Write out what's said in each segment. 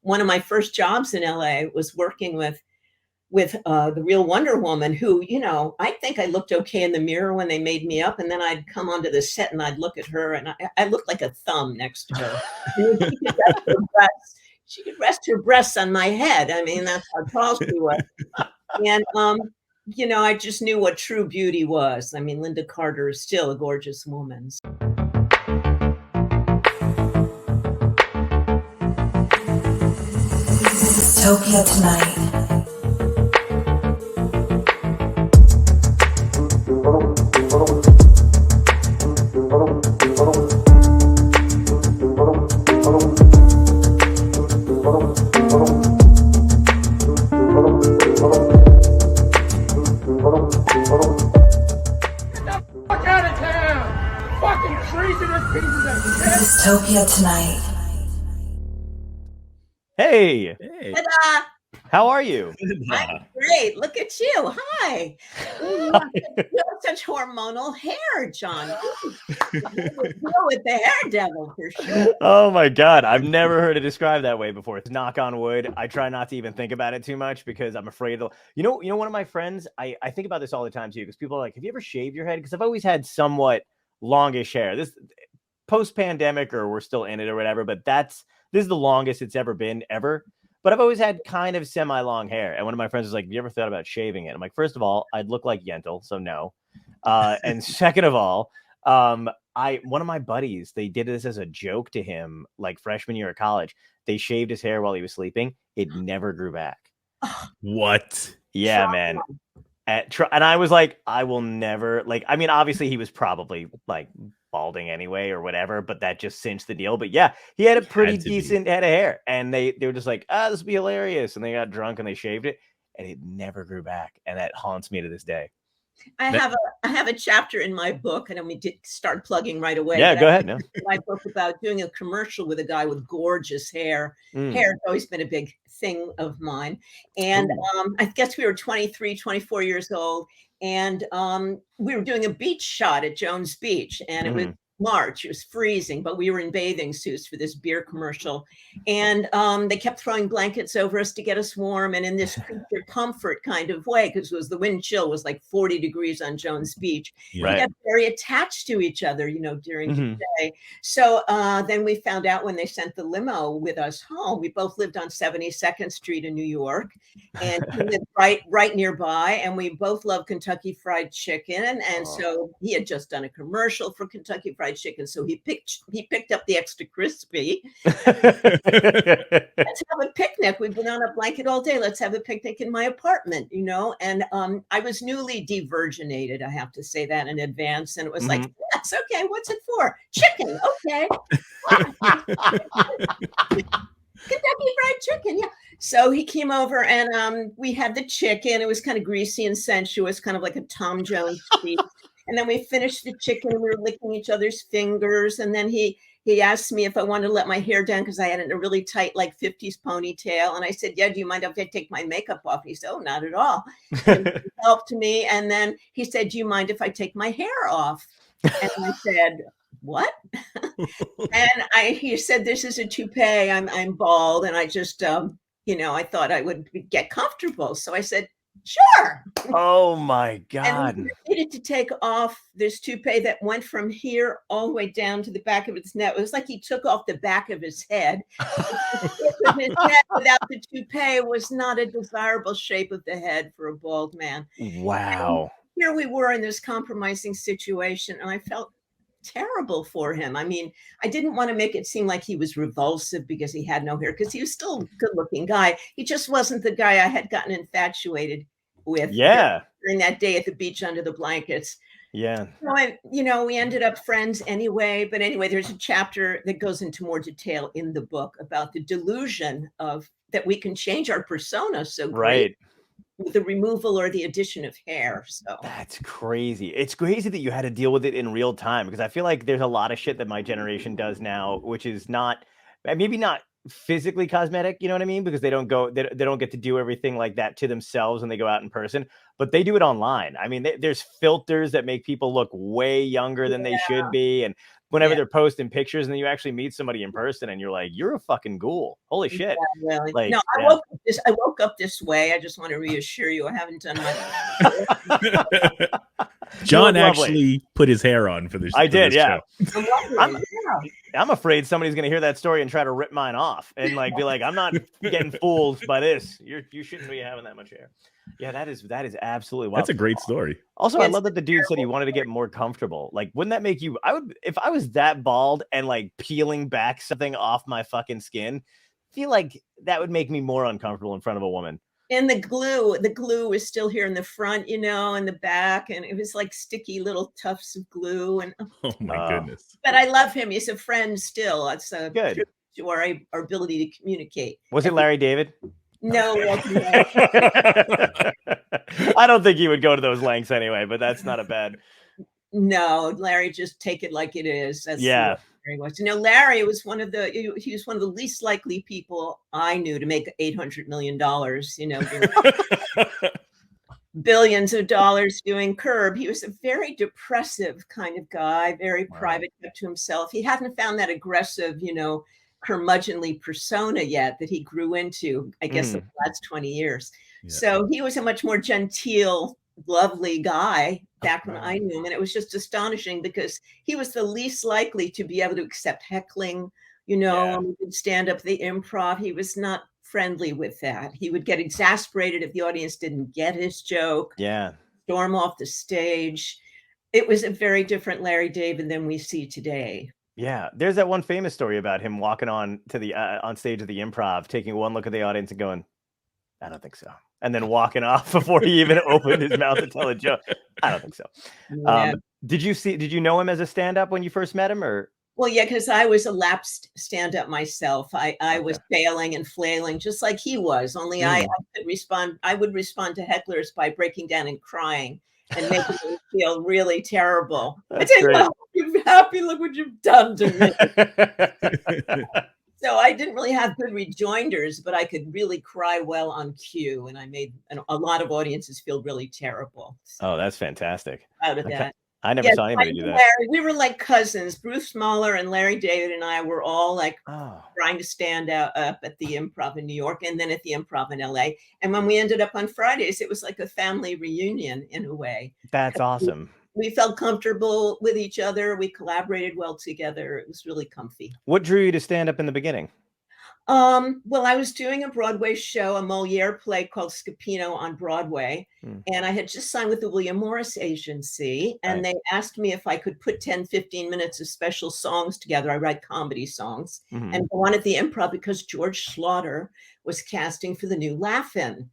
one of my first jobs in LA was working with the real Wonder Woman, who, I think I looked okay in the mirror when they made me up. And then I'd come onto the set and I'd look at her and I looked like a thumb next to her. She could rest her breasts on my head. I mean, that's how tall she was. And, I just knew what true beauty was. I mean, Linda Carter is still a gorgeous woman. Dystopia Tonight. Dystopia Tonight. Hey. Ta-da! How are you? I'm great. Look at you. Hi. You have such hormonal hair, John. Deal with the hair devil for sure. Oh my God. I've never heard it described that way before. It's knock on wood. I try not to even think about it too much because I'm afraid it'll, one of my friends, I think about this all the time too, because people are like, have you ever shaved your head? Because I've always had somewhat longish hair. This post-pandemic, or we're still in it or whatever, but this is the longest it's ever been ever. But I've always had kind of semi-long hair. And one of my friends was like, have you ever thought about shaving it? I'm like, first of all, I'd look like Yentl, so no. And second of all, one of my buddies, they did this as a joke to him, like freshman year of college. They shaved his hair while he was sleeping. It never grew back. What? Yeah, man. And I was like, I will never, I mean, obviously he was probably like balding anyway or whatever, but that just cinched the deal. But yeah, he had a pretty decent head of hair, and they were just like, this will be hilarious. And they got drunk and they shaved it, and it never grew back. And that haunts me to this day. I have a chapter in my book, and we did start plugging right away. Yeah, go ahead. No. My book about doing a commercial with a guy with gorgeous hair. Hair has always been a big thing of mine. And I guess we were 23, 24 years old, and we were doing a beach shot at Jones Beach, and it was March. It was freezing, but we were in bathing suits for this beer commercial. And they kept throwing blankets over us to get us warm, and in this creature comfort kind of way, because the wind chill was like 40 degrees on Jones Beach. Right. We got very attached to each other, during the day. So then we found out when they sent the limo with us home, we both lived on 72nd Street in New York, and he lived right nearby, and we both love Kentucky Fried Chicken. And so he had just done a commercial for Kentucky Fried Chicken, so he picked up the extra crispy. Let's have a picnic. We've been on a blanket all day. Let's have a picnic in my apartment, And I was newly de-virginated, I have to say that in advance. And it was like, that's okay. What's it for? Chicken. Okay. Kentucky Fried Chicken. Yeah. So he came over, and we had the chicken. It was kind of greasy and sensuous, kind of like a Tom Jones speech. And then we finished the chicken, and we were licking each other's fingers. And then he asked me if I wanted to let my hair down because I had a really tight, 50s ponytail. And I said, yeah, do you mind if I take my makeup off? He said, oh, not at all. And he helped me. And then he said, do you mind if I take my hair off? And I said, what? And he said, this is a toupee. I'm bald. And I just, I thought I would get comfortable. So I said, sure. Oh my God. And he needed to take off this toupee that went from here all the way down to the back of his neck. It was like he took off the back of his head. His head without the toupee was not a desirable shape of the head for a bald man. Wow. And here we were in this compromising situation, and I felt terrible for him. I mean, I didn't want to make it seem like he was revulsive because he had no hair, because he was still a good-looking guy. He just wasn't the guy I had gotten infatuated with. Yeah. During that day at the beach under the blankets. Yeah. So we ended up friends anyway. But anyway, there's a chapter that goes into more detail in the book about the delusion of that we can change our persona so great. With the removal or the addition of hair. So that's crazy. It's crazy that you had to deal with it in real time, because I feel like there's a lot of shit that my generation does now, which is maybe not physically cosmetic, you know what I mean? Because they don't get to do everything like that to themselves when they go out in person, but they do it online. I mean, there's filters that make people look way younger than they should be. And whenever Yeah. they're posting pictures and then you actually meet somebody in person and you're like, you're a fucking ghoul. Holy shit. Yeah, really. Like, No, yeah. I woke up this way. I just want to reassure you, I haven't done much. John look lovely. actually put his hair on for this. I for did, this yeah. show. I'm wondering, I'm afraid somebody's gonna hear that story and try to rip mine off and like be like, I'm not getting fooled by this. You shouldn't be having that much hair. Yeah, that is absolutely wild. That's a great story. Also, I Yes, love that the dude said he wanted to get more comfortable. Like, wouldn't that make you? I would, if I was that bald and like peeling back something off my fucking skin. I feel like that would make me more uncomfortable in front of a woman. And the glue was still here in the front, and the back, and it was like sticky little tufts of glue. And Oh my goodness. but I love him. He's a friend still. It's a Good. to our ability to communicate. Was it Larry David? No, I don't think he would go to those lengths anyway, but that's not a bad. no, Larry, just take it like it is. That's Yeah. Larry was. Larry was one of the least likely people I knew to make $800 million. Billions of dollars doing Curb. He was a very depressive kind of guy, very private, kept to himself. He hadn't found that aggressive, curmudgeonly persona yet that he grew into, I guess, the last 20 years. Yeah. So he was a much more genteel, lovely guy back when I knew him. And it was just astonishing because he was the least likely to be able to accept heckling, when we would stand up the Improv. He was not friendly with that. He would get exasperated if the audience didn't get his joke. Yeah. Storm off the stage. It was a very different Larry David than we see today. Yeah, there's that one famous story about him walking on to the on stage of the Improv, taking one look at the audience and going, "I don't think so," and then walking off before he even opened his mouth to tell a joke. I don't think so. Yeah. Did you know him as a stand-up when you first met him, or? Well, yeah, because I was a lapsed stand-up myself. I was failing and flailing just like he was. Only I could respond. I would respond to hecklers by breaking down and crying and making them feel really terrible. That's I say, great. "Oh, you're happy. Look what you've done to me." So I didn't really have good rejoinders, but I could really cry well on cue, and I made a lot of audiences feel really terrible. So that's fantastic. Proud of that. I never saw anybody do that. Larry, we were like cousins. Bruce Mahler and Larry David and I were all like trying to stand up at the Improv in New York and then at the Improv in LA. And when we ended up on Fridays, it was like a family reunion in a way. That's awesome. We felt comfortable with each other. We collaborated well together. It was really comfy. What drew you to stand up in the beginning? Well, I was doing a Broadway show, a Moliere play called Scapino on Broadway. And I had just signed with the William Morris Agency. And they asked me if I could put 10, 15 minutes of special songs together. I write comedy songs and go on at the Improv because George Slaughter was casting for the new Laugh-In.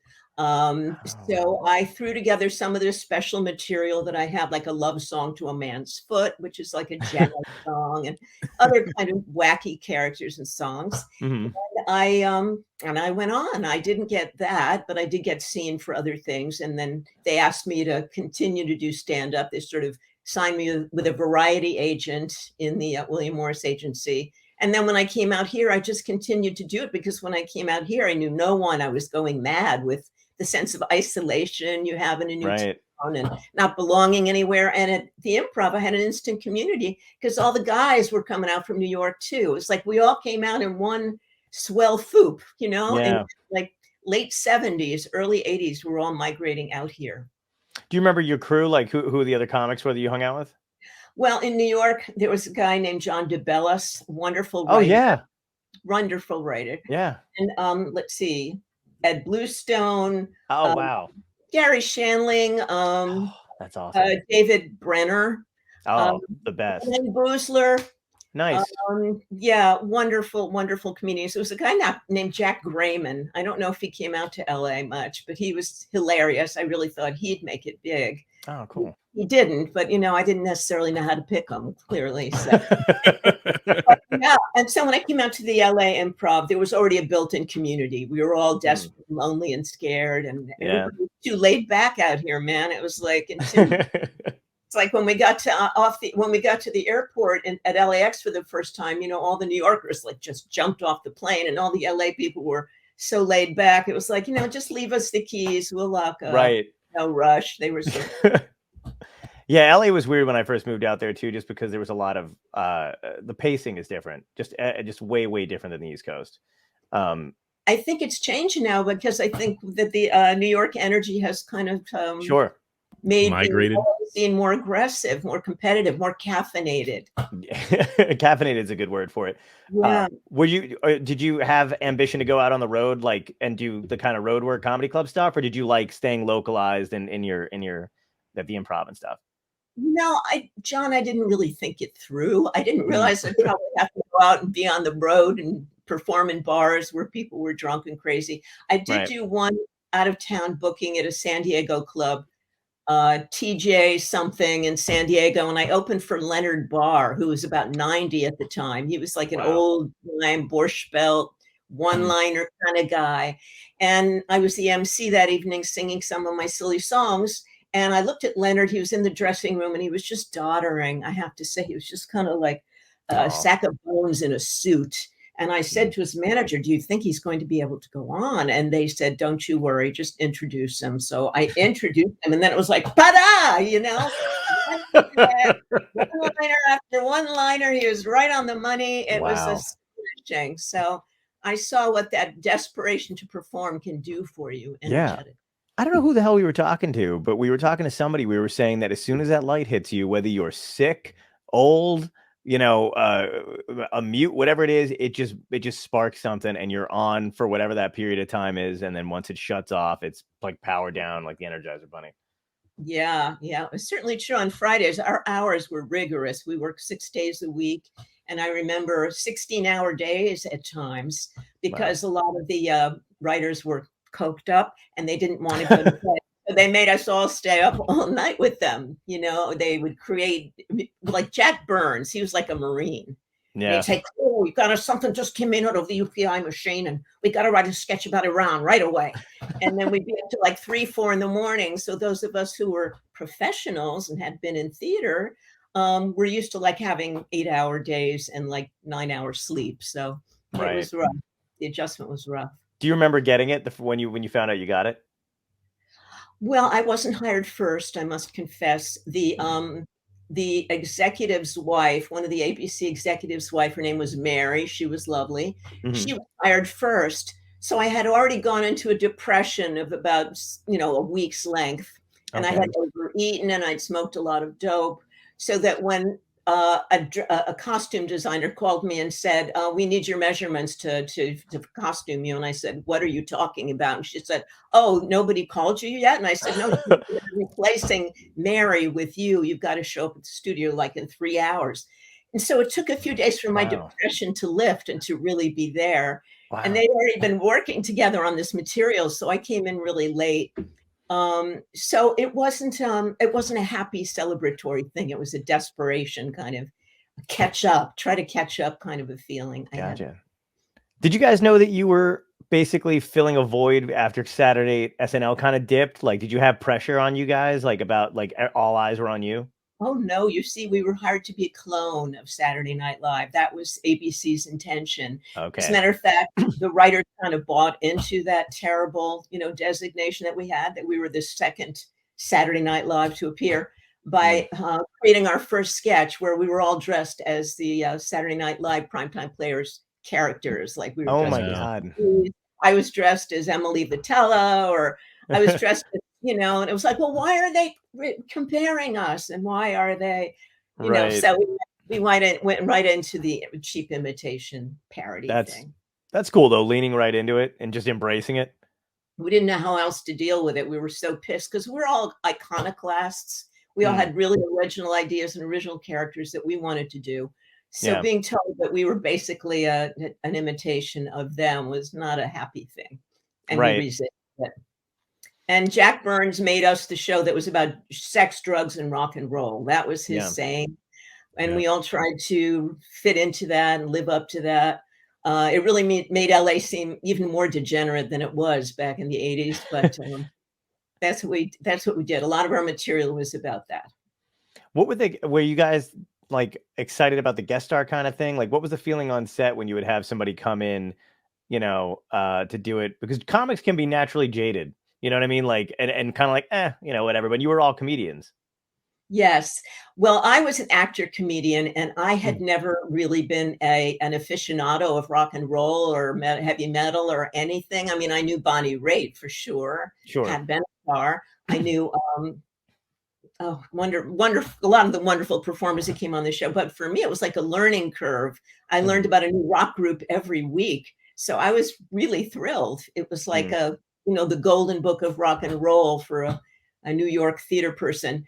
So I threw together some of this special material that I have, like a love song to a man's foot, which is like a jazz song, and other kind of wacky characters and songs. And I went on. I didn't get that, but I did get seen for other things. And then they asked me to continue to do stand-up. They sort of signed me with a variety agent in the William Morris Agency. And then when I came out here, I just continued to do it because when I came out here, I knew no one. I was going mad with the sense of isolation you have in a new town and not belonging anywhere. And at the Improv, I had an instant community because all the guys were coming out from New York too. It's like we all came out in one swell foop, and like late 70s, early 80s, we're all migrating out here. Do you remember your crew? Like who the other comics were that you hung out with? Well, in New York, there was a guy named John DeBellis, wonderful writer. Oh, yeah. Wonderful writer. Yeah. And let's see. Ed Bluestone. Oh, wow. Gary Shandling. That's awesome. David Brenner. The best. And Boosler. Nice. Wonderful, wonderful comedians. There was a guy named Jack Grayman. I don't know if he came out to LA much, but he was hilarious. I really thought he'd make it big. Oh, cool. He didn't, but I didn't necessarily know how to pick him, clearly. So. And so when I came out to the LA Improv, there was already a built-in community. We were all desperate, and lonely, and scared, and everybody was too laid back out here, man. It was like it's like when we got to the airport at LAX for the first time, all the New Yorkers like just jumped off the plane, and all the LA people were so laid back. It was like, just leave us the keys, we'll lock up. Right. No rush. They were so Yeah, LA was weird when I first moved out there too, just because there was a lot of the pacing is different, just way different than the East Coast. I think it's changed now because I think that the New York energy has kind of Sure. made Migrated. the scene more aggressive, more competitive, more caffeinated. Caffeinated is a good word for it. Yeah. Did you have ambition to go out on the road, like, and do the kind of road work comedy club stuff, or did you like staying localized in your the improv and stuff? No, John, I didn't really think it through. I didn't realize I'd probably have to go out and be on the road and perform in bars where people were drunk and crazy. I did Right. do one out of town booking at a San Diego club, TJ something in San Diego, and I opened for Leonard Barr, who was about 90 at the time. He was like an Wow. old time Borscht Belt, one-liner kind of guy. And I was the MC that evening singing some of my silly songs. And I looked at Leonard. He was in the dressing room and he was just doddering. I have to say, he was just kind of like a sack of bones in a suit. And I said to his manager, do you think he's going to be able to go on? And they said, don't you worry, just introduce him. So I introduced him, and then it was like, ta-da, one-liner after one-liner. He was right on the money. It was astonishing. So I saw what that desperation to perform can do for you. Yeah. I don't know who the hell we were talking to, but we were talking to somebody. We were saying that as soon as that light hits you, whether you're sick, old, a mute, whatever it is, it just sparks something, and you're on for whatever that period of time is. And then once it shuts off, it's like power down, like the Energizer Bunny. Yeah, it was certainly true. On Fridays, our hours were rigorous. We worked 6 days a week. And I remember 16-hour days at times because a lot of the writers were coked up and they didn't want to go to bed. So they made us all stay up all night with them. They would create, like Jack Burns. He was like a Marine. Yeah. They'd say, oh, we got something just came in out of the UPI machine and we got to write a sketch about Iran right away. And then we'd be up to like 3, 4 in the morning. So those of us who were professionals and had been in theater, we're used to like having 8-hour days and like 9-hour sleep. So it was rough. The adjustment was rough. Do you remember getting it when you found out you got it? Well, I wasn't hired first, I must confess. The executive's wife, one of the ABC executives' wife, her name was Mary. She was lovely. Mm-hmm. She was hired first. So I had already gone into a depression of about, a week's length. And I had overeaten and I'd smoked a lot of dope. So that when a costume designer called me and said, we need your measurements to costume you. And I said, what are you talking about? And she said, oh, nobody called you yet? And I said, no, you're replacing Mary with you. You've got to show up at the studio like in 3 hours. And so it took a few days for my depression to lift and to really be there. Wow. And they'd already been working together on this material. So I came in really late. So it wasn't a happy celebratory thing. It was a desperation kind of try to catch up kind of a feeling. Gotcha. Did you guys know that you were basically filling a void after Saturday SNL kind of dipped? Like, did you have pressure on you guys? Like about like all eyes were on you? Oh, no. You see, we were hired to be a clone of Saturday Night Live. That was ABC's intention. Okay. As a matter of fact, the writers kind of bought into that terrible, designation that we had, that we were the second Saturday Night Live to appear by creating our first sketch where we were all dressed as the Saturday Night Live primetime players characters. Like we were. Oh my God. I was dressed as Emily Vitella, or I was dressed as, and it was like, well, why are they comparing us? And why are they, so we went right into the cheap imitation parody thing. That's cool though, leaning right into it and just embracing it. We didn't know how else to deal with it. We were so pissed because we're all iconoclasts. We all had really original ideas and original characters that we wanted to do. So being told that we were basically an imitation of them was not a happy thing. And we resisted it. And Jack Burns made us the show that was about sex, drugs, and rock and roll. That was his saying. And we all tried to fit into that and live up to that. It really made LA seem even more degenerate than it was back in the 80s. But that's what we did. A lot of our material was about that. Were you guys like excited about the guest star kind of thing? Like, what was the feeling on set when you would have somebody come in, to do it? Because comics can be naturally jaded. You know what I mean? Like, and kind of like, whatever. But you were all comedians. Yes. Well, I was an actor comedian, and I had Mm. never really been an aficionado of rock and roll or heavy metal or anything. I mean, I knew Bonnie Raitt for sure, Sure. had been a star. I knew wonderful a lot of the wonderful performers that came on the show. But for me, it was like a learning curve. I learned Mhm. about a new rock group every week. So I was really thrilled. It was like Mm. the golden book of rock and roll for a New York theater person.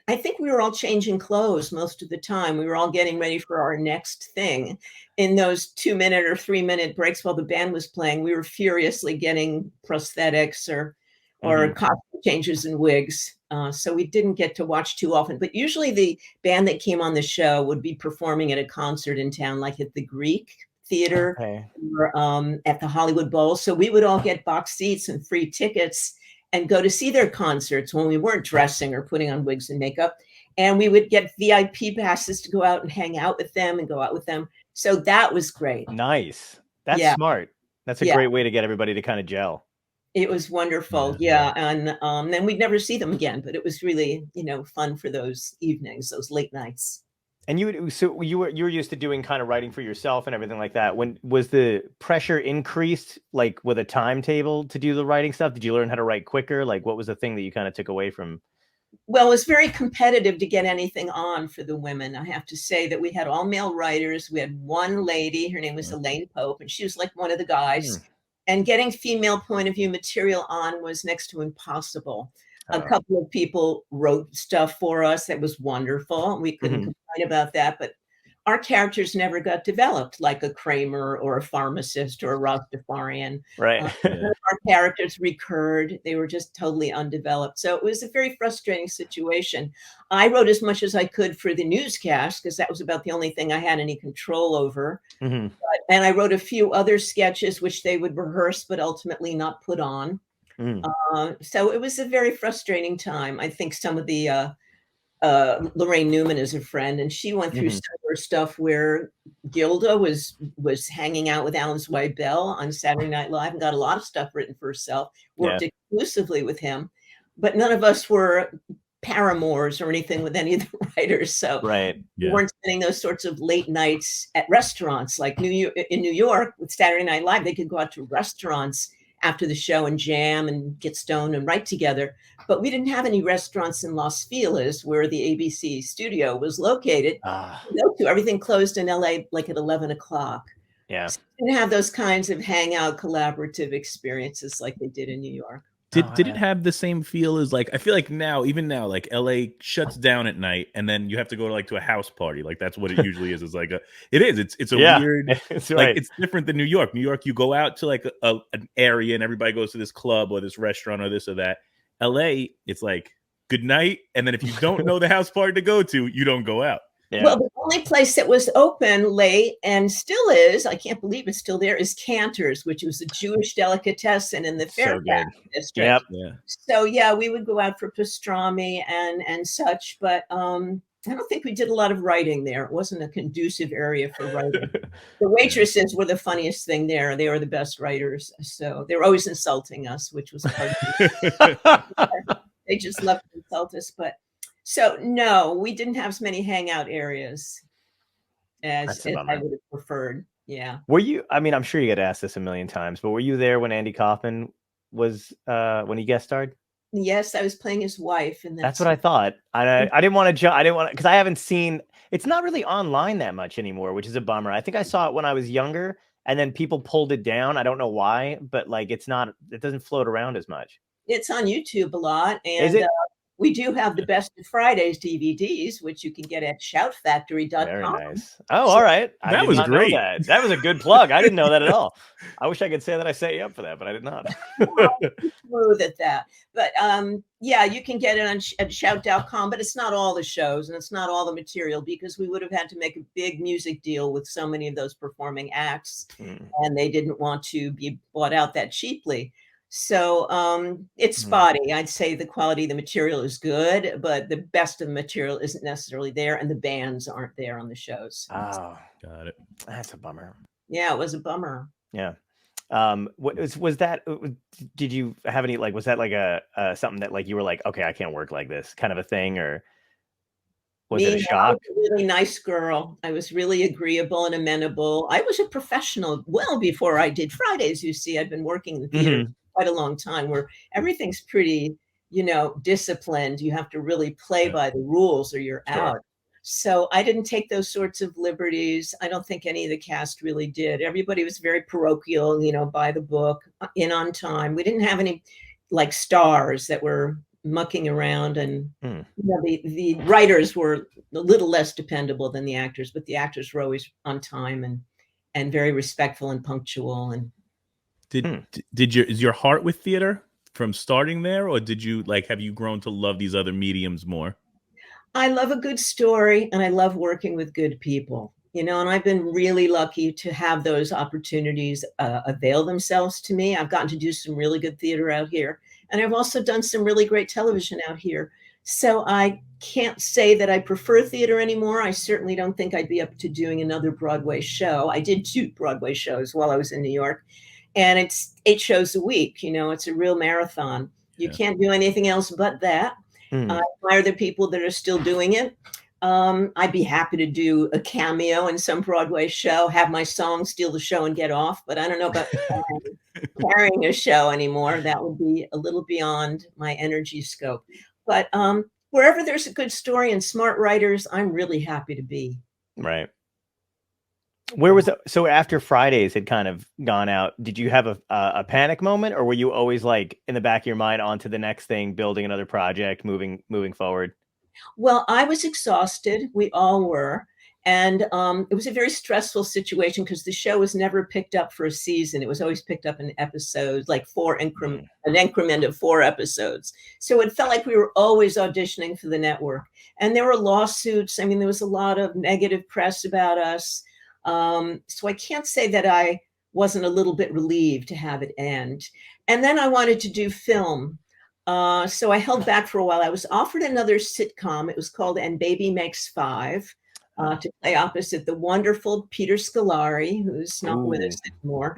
I think we were all changing clothes most of the time. We were all getting ready for our next thing. In those 2-minute or 3-minute breaks while the band was playing, we were furiously getting prosthetics or Mhm. costume changes and wigs. So we didn't get to watch too often. But usually the band that came on the show would be performing at a concert in town, like at the Greek Theater Okay. or at the Hollywood Bowl. So we would all get box seats and free tickets and go to see their concerts when we weren't dressing or putting on wigs and makeup. And we would get VIP passes to go out and hang out with them and go out with them. So that was great. Nice. That's Yeah. smart. That's a Yeah. great way to get everybody to kind of gel. It was wonderful. Yeah. And then we'd never see them again, but it was really, fun for those evenings, those late nights. And you were used to doing kind of writing for yourself and everything like that. When was the pressure increased, like with a timetable to do the writing stuff? Did you learn how to write quicker? Like, what was the thing that you kind of took away from? Well, it was very competitive to get anything on for the women. I have to say that we had all male writers. We had one lady, her name was Elaine Pope, and she was like one of the guys. And getting female point of view material on was next to impossible. A Oh. couple of people wrote stuff for us that was wonderful. We couldn't complain about that, but our characters never got developed like a Kramer or a pharmacist or a Rastafarian. Right. None of our characters recurred. They were just totally undeveloped. So it was a very frustrating situation. I wrote as much as I could for the newscast because that was about the only thing I had any control over. Mhm. And I wrote a few other sketches which they would rehearse but ultimately not put on. Mm. So it was a very frustrating time. I think some of the Lorraine Newman is a friend, and she went through Mhm. some of her stuff where Gilda was hanging out with Alan Zweibel on Saturday Night Live and got a lot of stuff written for herself, worked exclusively with him, but none of us were paramours or anything with any of the writers. So Right. we weren't spending those sorts of late nights at restaurants like in New York with Saturday Night Live. They could go out to restaurants after the show and jam and get stoned and write together. But we didn't have any restaurants in Los Feliz where the ABC studio was located. Ah. Everything closed in LA like at 11 o'clock. Yeah. So we didn't have those kinds of hangout collaborative experiences like they did in New York. Did it have the same feel as like I feel like even now like LA shuts down at night and then you have to go to a house party, like that's what it usually is. It's like it's a weird It's like right. it's different than New York. New York, you go out to like an area and everybody goes to this club or this restaurant or this or that. LA, it's like good night, and then if you don't know the house party to go to, you don't go out. Yeah. Well, the only place that was open late and still is, I can't believe it's still there, is Cantor's, which was a Jewish delicatessen in the So Fairfax good. district. Yep. Yeah. So yeah, we would go out for pastrami and such, but I don't think we did a lot of writing there. It wasn't a conducive area for writing. The waitresses were the funniest thing there. They were the best writers. So they were always insulting us, which was part of it. They just loved to insult us. But so no, we didn't have as many hangout areas as That's a I bummer. would have preferred. Yeah. Were you? I mean, I'm sure you get asked this a million times, but were you there when Andy Kaufman was when he guest starred? Yes, I was playing his wife, and That's what I thought. I didn't want to jump. I didn't want to because I haven't seen. It's not really online that much anymore, which is a bummer. I think I saw it when I was younger, and then people pulled it down. I don't know why, but like it's not. It doesn't float around as much. It's on YouTube a lot, Is and it? we do have the Best of Fridays DVDs, which you can get at shoutfactory.com. Very nice. Oh, all right. I That did was not know great. that. That was a good plug. I didn't know that at all. I wish I could say that I set you up for that, but I did not. Smooth at that. But yeah, you can get it at shout.com, but it's not all the shows and it's not all the material because we would have had to make a big music deal with so many of those performing acts, and they didn't want to be bought out that cheaply. So it's spotty. I'd say the quality of the material is good, but the best of the material isn't necessarily there, and the bands aren't there on the shows. Oh, Got it. that's a bummer. Yeah, it was a bummer. Yeah. Was that? Did you have any like? Was that like a something that like you were like, okay, I can't work like this kind of a thing, or Was it a Me, no, I was shock? a really nice girl. I was really agreeable and amenable. I was a professional well before I did Fridays, you see. I'd been working in theater Mhm. quite a long time where everything's pretty, disciplined. You have to really play Yeah. by the rules or you're Sure. out. So I didn't take those sorts of liberties. I don't think any of the cast really did. Everybody was very parochial, by the book, in on time. We didn't have any like stars that were mucking around, and Mm. the writers were a little less dependable than the actors, but the actors were always on time and very respectful and punctual. And Hmm. Is your heart with theater from starting there, or did you have you grown to love these other mediums more? I love a good story, and I love working with good people, and I've been really lucky to have those opportunities avail themselves to me. I've gotten to do some really good theater out here, and I've also done some really great television out here. So I can't say that I prefer theater anymore. I certainly don't think I'd be up to doing another Broadway show. I did 2 Broadway shows while I was in New York, and it's 8 shows a week. It's a real marathon. You Yeah. can't do anything else but that. I Mm. admire the people that are still doing it. I'd be happy to do a cameo in some Broadway show, have my song steal the show and get off, but I don't know about carrying a show anymore. That would be a little beyond my energy scope. But wherever there's a good story and smart writers, I'm really happy to be. Right. Where was so after Fridays had kind of gone out, did you have a panic moment, or were you always like in the back of your mind on to the next thing, building another project, moving forward? Well, I was exhausted. We all were. And it was a very stressful situation because the show was never picked up for a season. It was always picked up in episodes, like an increment of 4 episodes. So it felt like we were always auditioning for the network. And there were lawsuits. I mean, there was a lot of negative press about us. So I can't say that I wasn't a little bit relieved to have it end. And then I wanted to do film. So I held back for a while. I was offered another sitcom. It was called And Baby Makes Five, to play opposite the wonderful Peter Scolari, who's not with us Ooh, anymore.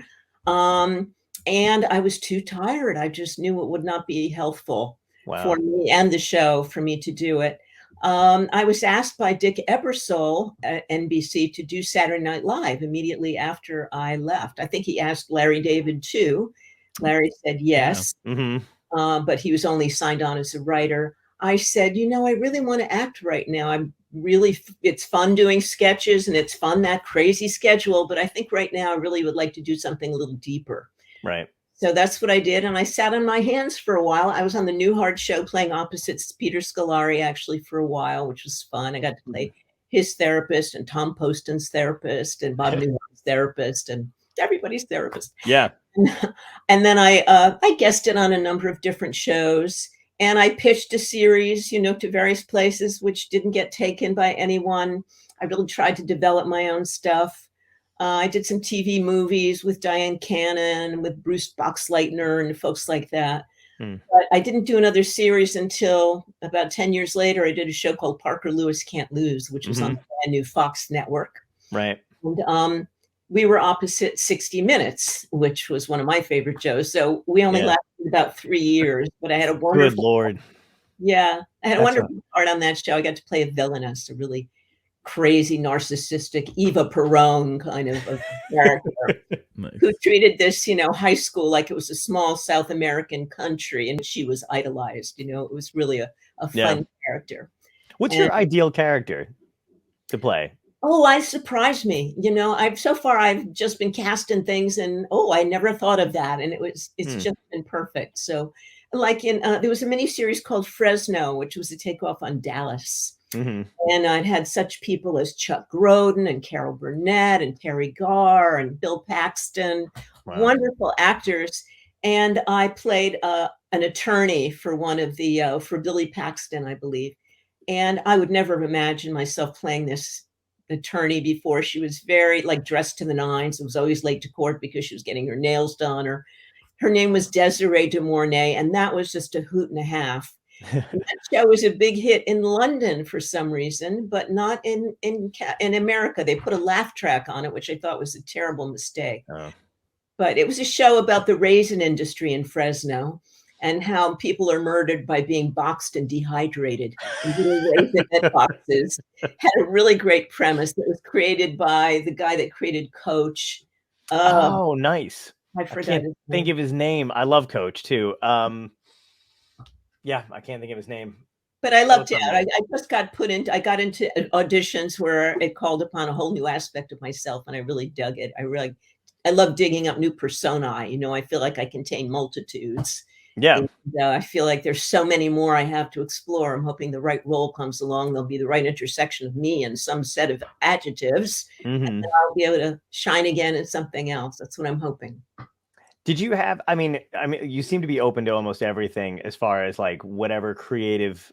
And I was too tired. I just knew it would not be healthful for wow. me and the show for me to do it. I was asked by Dick Ebersol at NBC to do Saturday Night Live immediately after I left. I think he asked Larry David too. Larry said Yeah. yes. Hmm. But he was only signed on as a writer. I said, I really want to act right now. It's fun doing sketches and it's fun, that crazy schedule. But I think right now I really would like to do something a little deeper. Right. So that's what I did. And I sat on my hands for a while. I was on the Newhart show playing opposite Peter Scolari actually for a while, which was fun. I got to play his therapist and Tom Poston's therapist and Bob Newhart's therapist and everybody's therapist. Yeah. And then I guested on a number of different shows, and I pitched a series, to various places, which didn't get taken by anyone. I really tried to develop my own stuff. I did some TV movies with Diane Cannon, with Bruce Boxleitner, and folks like that. Hmm. But I didn't do another series until about 10 years later. I did a show called Parker Lewis Can't Lose, which was on the brand new Fox network. Right. And we were opposite 60 Minutes, which was one of my favorite shows. So we only Yeah. lasted about 3 years, but I had a Good wonderful, Lord. I had a That's wonderful part on that show. I got to play a villainess, a really crazy, narcissistic Eva Perón kind of character Nice. who treated this, high school like it was a small South American country, and she was idolized. It was really a Yeah. fun character. What's your ideal character to play? Oh, I surprised me. I've just been cast in things and I never thought of that. And it's just been perfect. So like there was a mini series called Fresno, which was a takeoff on Dallas. Mm-hmm. And I'd had such people as Chuck Grodin and Carol Burnett and Terry Garr and Bill Paxton, Wow. wonderful actors. And I played an attorney for one of the, for Billy Paxton, I believe. And I would never have imagined myself playing this attorney before. She was very dressed to the nines. It was always late to court because she was getting her nails done. Or her name was Desiree de Mornay, and that was just a hoot and a half. That show was a big hit in London for some reason, but not in America. They put a laugh track on it, which I thought was a terrible mistake. Oh. But it was a show about the raisin industry in Fresno. and how people are murdered by being boxed and dehydrated in little raisinette boxes. Had a really great premise that was created by the guy that created Coach. Oh, nice. I I forgot can't his think name. of his name. I love Coach too. Yeah, I can't think of his name. But I It'll loved it. come to I me. just I got into auditions where it called upon a whole new aspect of myself, and I really dug it. I love digging up new personae. You know, I feel like I contain multitudes. Yeah. And I feel like there's so many more I have to explore. I'm hoping the right role comes along. There'll be the right intersection of me and some set of adjectives. Hmm. I'll be able to shine again at something else. That's what I'm hoping. Did you have, I mean, you seem to be open to almost everything as far as like whatever creative,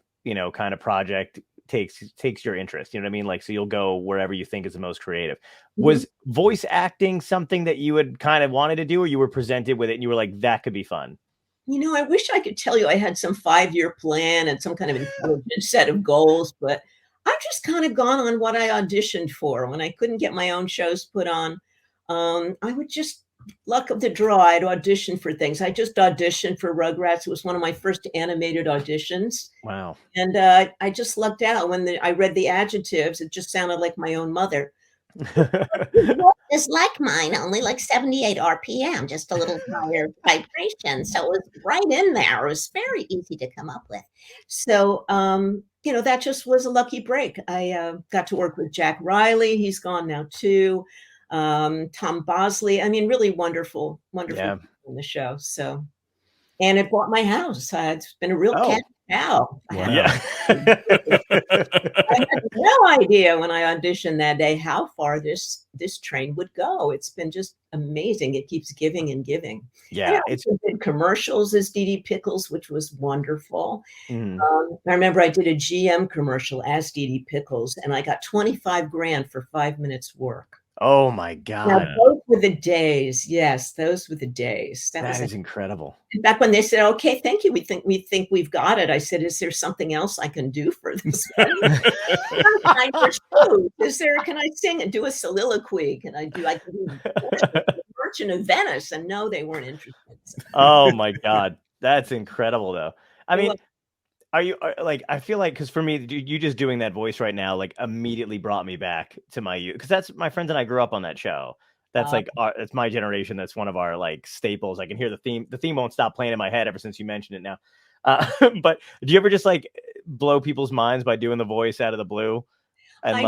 kind of project takes your interest. You know what I mean? Like, so you'll go wherever you think is the most creative. Was voice acting something that you had kind of wanted to do, or you were presented with it and you were like, that could be fun? I wish I could tell you I had some 5-year plan and some kind of intelligent set of goals, but I've just kind of gone on what I auditioned for. When I couldn't get my own shows put on, I would just luck of the draw. I'd audition for things. I just auditioned for Rugrats. It was one of my first animated auditions. Wow. And I just lucked out when I read the adjectives. It just sounded like my own mother. It's like mine, only like 78 RPM, just a little higher vibration. So it was right in there. It was very easy to come up with. So, that just was a lucky break. I got to work with Jack Riley. He's gone now too. Tom Bosley. I mean, really wonderful Yeah. people in the show. So, and it bought my house. It's been a real Oh. cat cow. Wow. Yeah. I had no idea when I auditioned that day how far this train would go. It's been just amazing. It keeps giving and giving. Yeah. And I It's also did commercials as Didi Pickles, which was wonderful. mhm. I remember I did a GM commercial as Didi Pickles, and I got 25 grand for 5 minutes work. Oh my Now, God. those were the days. Yes, those were the days. That was That is incredible. back when they said, "Okay, thank you. We think we've got it." I said, "Is there something else I can do for this one? I'm for shoes. Can I sing and do a soliloquy? Can I do Merchant of Venice?" And no, they weren't interested. So, Oh my God. That's incredible though. I you're mean, welcome. I feel like, because for me, you just doing that voice right now, like immediately brought me back to my youth. Because that's my friends and I grew up on that show. That's like, it's my generation. That's one of our like staples. I can hear the theme. The theme won't stop playing in my head ever since you mentioned it now. But do you ever just like blow people's minds by doing the voice out of the blue? And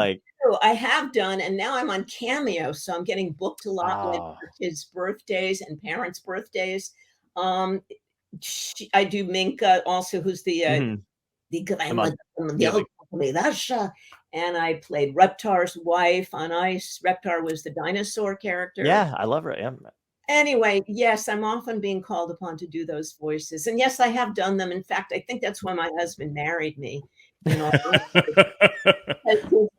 I have done, and now I'm on Cameo, so I'm getting booked a lot for kids' birthdays and parents' birthdays. I do Minka also, who's the grandmother from the old company, and I played Reptar's wife on Ice. Reptar was the dinosaur character. yeah, I love her. Yeah. Anyway, yes, I'm often being called upon to do those voices. And yes, I have done them. In fact, I think that's why my husband married me. His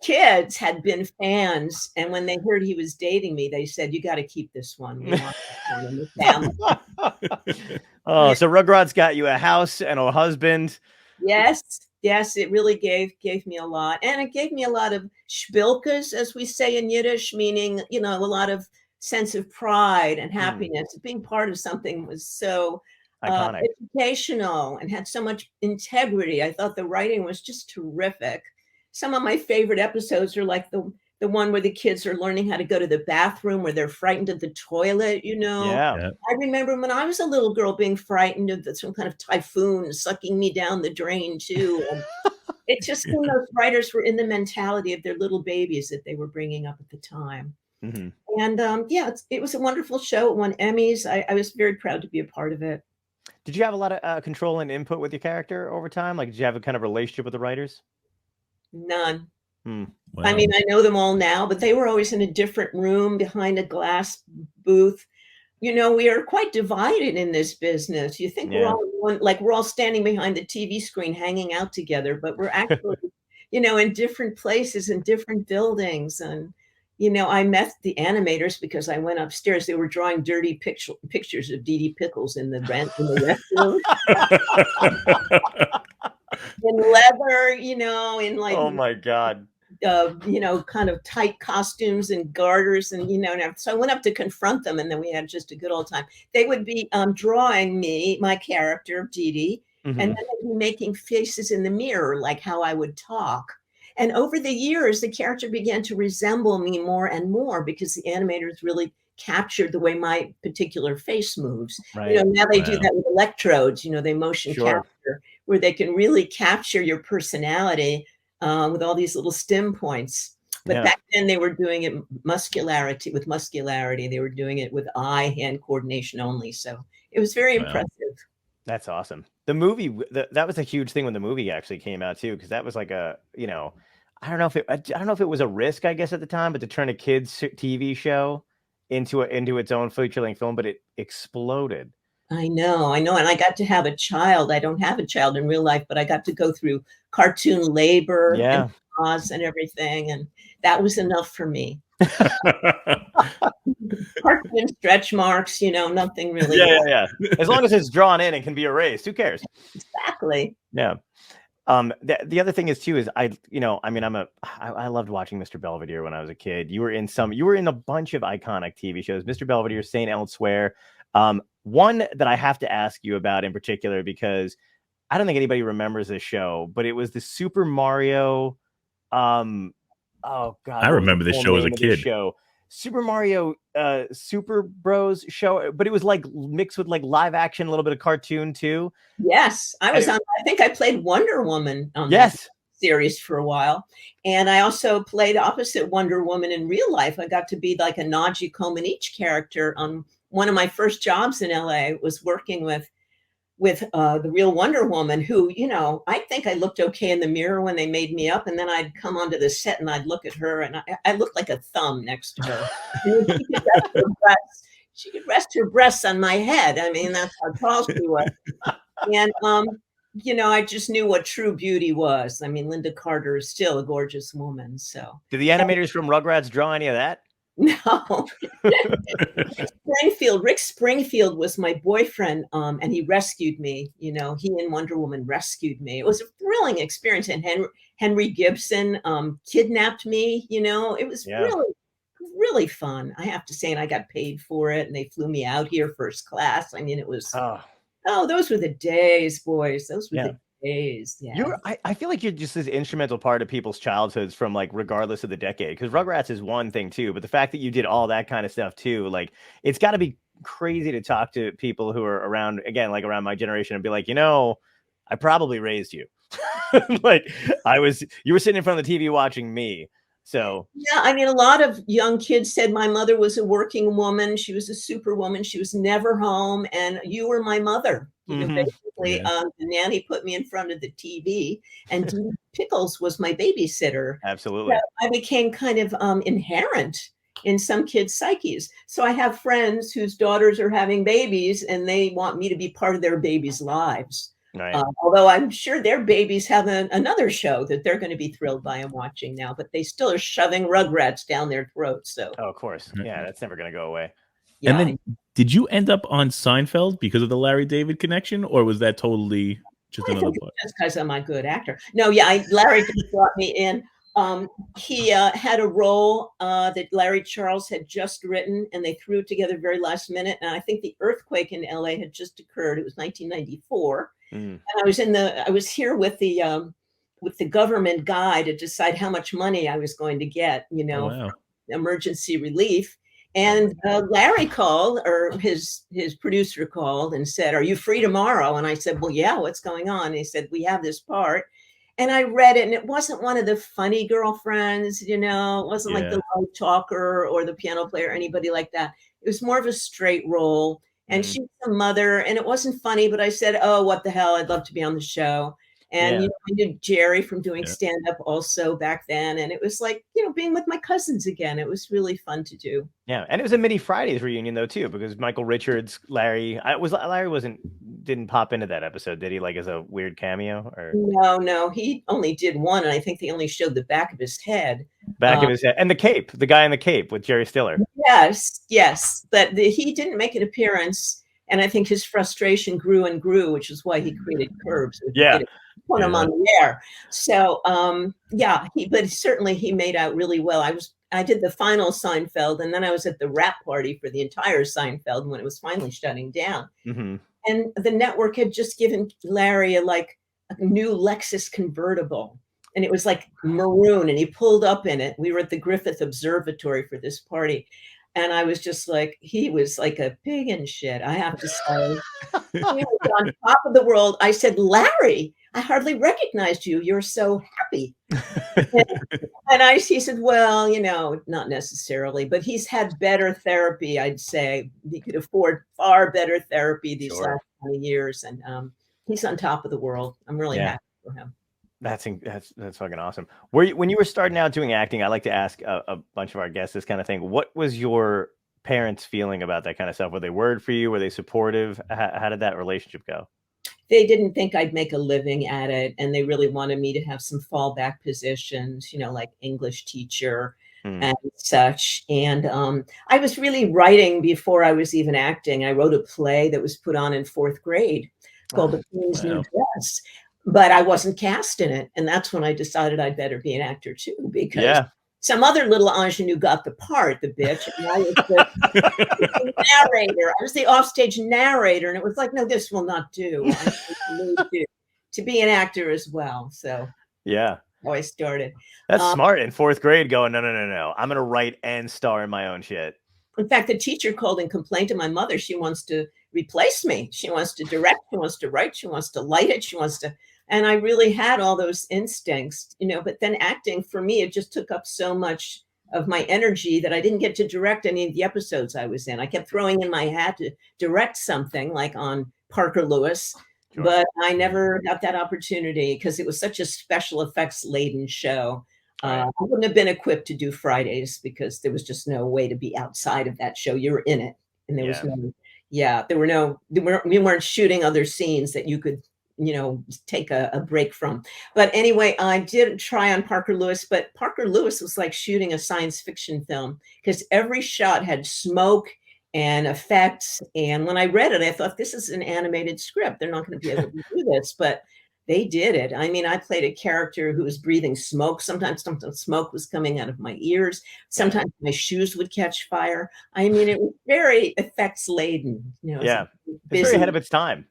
kids had been fans, and when they heard he was dating me, they said, "You got to keep this one. We want this one in the family." Oh, so Rugrats got you a house and a husband. Yes, it really gave me a lot, and it gave me a lot of spilkas, as we say in Yiddish, meaning a lot of sense of pride and happiness. Being part of something was so iconic, educational, and had so much integrity. I thought the writing was just terrific. Some of my favorite episodes are like the one where the kids are learning how to go to the bathroom, where they're frightened of the toilet. Yeah. I remember when I was a little girl being frightened of some kind of typhoon sucking me down the drain too. And it just seemed those writers were in the mentality of their little babies that they were bringing up at the time. Mm-hmm. And it was a wonderful show. It won Emmys. I was very proud to be a part of it. Did you have a lot of control and input with your character over time? Like, did you have a kind of relationship with the writers? None. Wow. I mean, I know them all now, but they were always in a different room behind a glass booth. We are quite divided in this business. You think we're all standing behind the TV screen hanging out together, but we're actually, in different places in different buildings. And, I met the animators because I went upstairs. They were drawing dirty pictures of Didi Pickles in the restroom. In leather, in like oh my God, kind of tight costumes and garters, and so I went up to confront them, and then we had just a good old time. They would be drawing me, my character Didi, and then they'd be making faces in the mirror, like how I would talk. And over the years, the character began to resemble me more and more because the animators really captured the way my particular face moves. Right. Now they do that with electrodes, they motion capture, where they can really capture your personality with all these little stim points. But back then they were doing it muscularity. They were doing it with eye-hand coordination only. So it was very impressive. That's awesome. The movie, that was a huge thing when the movie actually came out too, because that was like I don't know if it was a risk, I guess, at the time, but to turn a kids TV show into its own feature-length film, but it exploded. I know. And I got to have a child. I don't have a child in real life, but I got to go through cartoon labor and pause and everything, and that was enough for me. Cartoon stretch marks, nothing really. Yeah. As long as it's drawn in and can be erased, who cares? Exactly. Yeah. The other thing is too is I loved watching Mr. Belvedere when I was a kid. You were in a bunch of iconic TV shows. Mr. Belvedere, St. Elsewhere. One that I have to ask you about in particular, because I don't think anybody remembers this show, but it was the Super Mario. Oh God, I remember this show as a kid. Super Mario Super Bros show, but it was like mixed with like live action, a little bit of cartoon too. Yes, I think I played Wonder Woman on that series for a while, and I also played opposite Wonder Woman in real life. I got to be like a Naji Comaneci character on one of my first jobs in LA. Was working with the real Wonder Woman, who, I think I looked okay in the mirror when they made me up, and then I'd come onto the set and I'd look at her, and I looked like a thumb next to her. She could rest her breasts on my head. I mean, that's how tall she was. And I just knew what true beauty was. I mean, Linda Carter is still a gorgeous woman. So, did the animators from Rugrats draw any of that? No. Rick Springfield was my boyfriend, and he rescued me. He and Wonder Woman rescued me. It was a thrilling experience. And Henry Gibson kidnapped me. It was really, really fun, I have to say. And I got paid for it, and they flew me out here first class. I mean, it was those were the days, boys. Those were the days. Yeah. I feel like you're just this instrumental part of people's childhoods from like regardless of the decade, because Rugrats is one thing too, but the fact that you did all that kind of stuff too, like it's got to be crazy to talk to people who are around, again, like around my generation, and be like, I probably raised you. Like you were sitting in front of the TV watching me. So yeah, I mean, a lot of young kids said my mother was a working woman. She was a superwoman. She was never home, and you were my mother. Basically, the nanny put me in front of the TV, and Pickles was my babysitter. Absolutely, so I became kind of inherent in some kids' psyches. So I have friends whose daughters are having babies, and they want me to be part of their babies' lives. Right. Although I'm sure their babies have another show that they're going to be thrilled by and watching now, but they still are shoving Rugrats down their throats. So, of course, yeah, that's never going to go away. Yeah, and then, did you end up on Seinfeld because of the Larry David connection, or was that totally just another part? Just because I'm a good actor. No, yeah, Larry brought me in. He had a role that Larry Charles had just written, and they threw it together very last minute. And I think the earthquake in LA had just occurred. It was 1994. And I was here with the government guy to decide how much money I was going to get, emergency relief. And Larry called, or his producer called and said, "Are you free tomorrow?" And I said, "Well, yeah, what's going on?" And he said, "We have this part." And I read it, and it wasn't one of the funny girlfriends, it wasn't like the loud talker or the piano player, anybody like that. It was more of a straight role. And she's a mother, and it wasn't funny, but I said, "Oh, what the hell? I'd love to be on the show." And I knew Jerry from doing stand-up also back then. And it was like, being with my cousins again. It was really fun to do. Yeah. And it was a Mini Fridays reunion though, too, because Michael Richards, Larry didn't pop into that episode, did he? Like as a weird cameo? Or No, he only did one, and I think they only showed the back of his head. Of his head. And the guy in the cape with Jerry Stiller. Yes. But he didn't make an appearance. And I think his frustration grew and grew, which is why he created Curbs. Yeah. Put him on the air. So but certainly he made out really well. I did the final Seinfeld, and then I was at the wrap party for the entire Seinfeld when it was finally shutting down. Mm-hmm. And the network had just given Larry a new Lexus convertible. And it was like maroon, and he pulled up in it. We were at the Griffith Observatory for this party. And I was just like, he was like a pig in shit, I have to say. He was on top of the world. I said, Larry, I hardly recognized you. You're so happy. And he said, well, not necessarily, but he's had better therapy, I'd say. He could afford far better therapy these last 20 years. And he's on top of the world. I'm really happy for him. That's fucking awesome. When you were starting out doing acting, I like to ask a bunch of our guests this kind of thing. What was your parents feeling about that kind of stuff? Were they worried for you? Were they supportive? How did that relationship go? They didn't think I'd make a living at it, and they really wanted me to have some fallback positions, like English teacher and such. And I was really writing before I was even acting. I wrote a play that was put on in 4th grade called The Queen's New Dress. But I wasn't cast in it. And that's when I decided I'd better be an actor too, because some other little ingenue got the part, the bitch. And I was the narrator. I was the offstage narrator. And it was like, no, this will not do. I need to be an actor as well. So how I started. That's smart in 4th grade going, no. I'm going to write and star in my own shit. In fact, the teacher called and complained to my mother. She wants to replace me. She wants to direct. She wants to write. She wants to light it. She wants to. And I really had all those instincts, but then acting for me, it just took up so much of my energy that I didn't get to direct any of the episodes I was in. I kept throwing in my hat to direct something like on Parker Lewis, but I never got that opportunity because it was such a special effects laden show. I wouldn't have been equipped to do Fridays because there was just no way to be outside of that show. You were in it. And there was we weren't shooting other scenes that you could take a break from. But anyway, I did try on Parker Lewis, but Parker Lewis was like shooting a science fiction film because every shot had smoke and effects. And when I read it, I thought, this is an animated script. They're not going to be able to do this, but they did it. I mean, I played a character who was breathing smoke. Sometimes smoke was coming out of my ears. Sometimes my shoes would catch fire. I mean, it was very effects laden. It's very ahead of its time.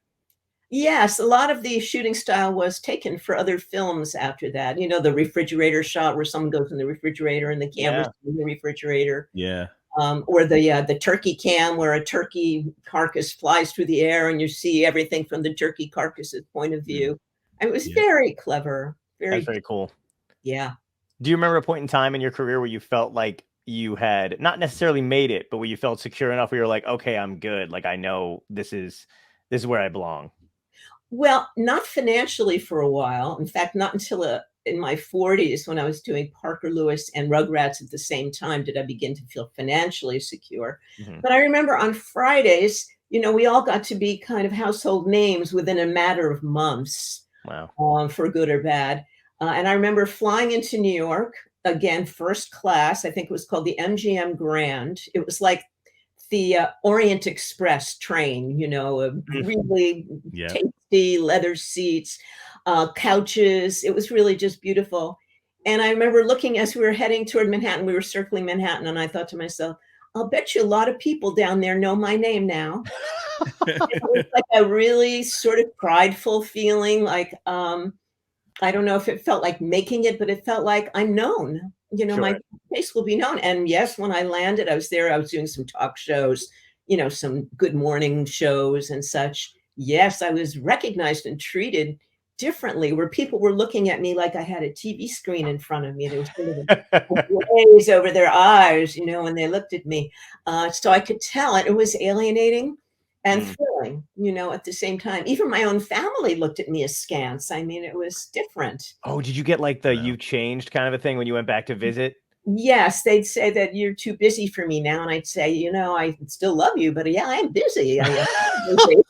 Yes, a lot of the shooting style was taken for other films after that. The refrigerator shot where someone goes in the refrigerator and the camera's in the refrigerator. Yeah. Or the turkey cam where a turkey carcass flies through the air and you see everything from the turkey carcass's point of view. It was very clever. That's very cool. Yeah. Do you remember a point in time in your career where you felt like you had not necessarily made it, but where you felt secure enough where you're like, okay, I'm good. Like, I know this is where I belong. Well, not financially for a while. In fact, not until in my 40s when I was doing Parker Lewis and Rugrats at the same time did I begin to feel financially secure. But I remember on Fridays, we all got to be kind of household names within a matter of months. Wow. For good or bad. And I remember flying into New York, again, first class. I think it was called the MGM Grand. It was like the Orient Express train, really tasty leather seats, couches. It was really just beautiful. And I remember looking as we were heading toward Manhattan, we were circling Manhattan, and I thought to myself, I'll bet you a lot of people down there know my name now. It was like a really sort of prideful feeling, like, I don't know if it felt like making it, but it felt like I'm known. My face will be known. And yes, when I landed, I was doing some talk shows, some good morning shows and such. Yes, I was recognized and treated differently, where people were looking at me like I had a TV screen in front of me. There was sort of a glaze over their eyes, when they looked at me. So I could tell, and it was alienating and thrilling, at the same time. Even my own family looked at me askance. I mean, it was different. Oh, did you get like the you changed kind of a thing when you went back to visit? Yes, they'd say that you're too busy for me now. And I'd say, I still love you, but I am busy. I am busy.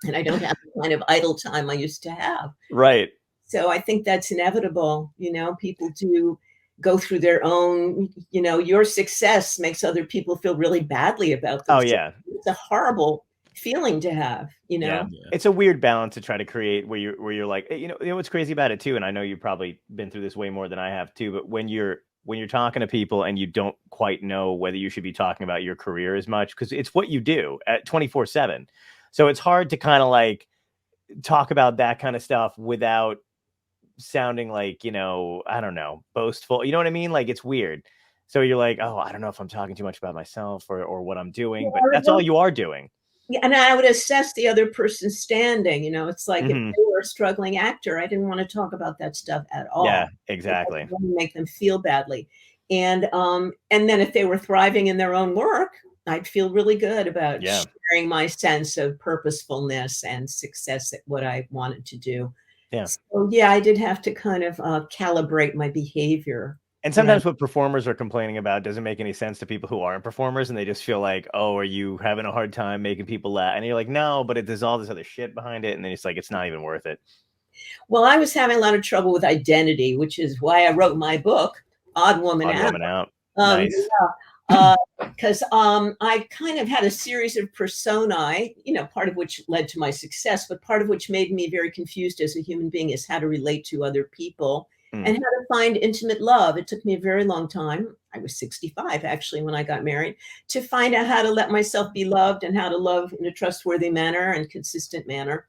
And I don't have the kind of idle time I used to have. Right. So I think that's inevitable. People do go through their own, your success makes other people feel really badly about themselves. Oh, yeah. It's a horrible feeling to have, you know? Yeah. It's a weird balance to try to create where you're like, you know what's crazy about it too, and I know you've probably been through this way more than I have too, but when you're talking to people and you don't quite know whether you should be talking about your career as much, because it's what you do at 24/7. So it's hard to kind of like talk about that kind of stuff without sounding like, I don't know, boastful. You know what I mean? Like it's weird. So you're like, oh, I don't know if I'm talking too much about myself or what I'm doing, but that's all you are doing. Yeah, and I would assess the other person's standing. It's like if Mhm. they were a struggling actor, I didn't want to talk about that stuff at all. Yeah, I exactly. didn't want to make them feel badly. And then if they were thriving in their own work, I'd feel really good about Yeah. sharing my sense of purposefulness and success at what I wanted to do. Yeah. So yeah, I did have to kind of calibrate my behavior. And sometimes what performers are complaining about doesn't make any sense to people who aren't performers, and they just feel like, oh, are you having a hard time making people laugh? And you're like, no, but there's all this other shit behind it, and then it's like, it's not even worth it. Well, I was having a lot of trouble with identity, which is why I wrote my book, Odd Woman Odd Out. Woman Out. Nice. Because I kind of had a series of personae, part of which led to my success, but part of which made me very confused as a human being is how to relate to other people and how to find intimate love. It took me a very long time. I was 65, actually, when I got married, to find out how to let myself be loved and how to love in a trustworthy manner and consistent manner.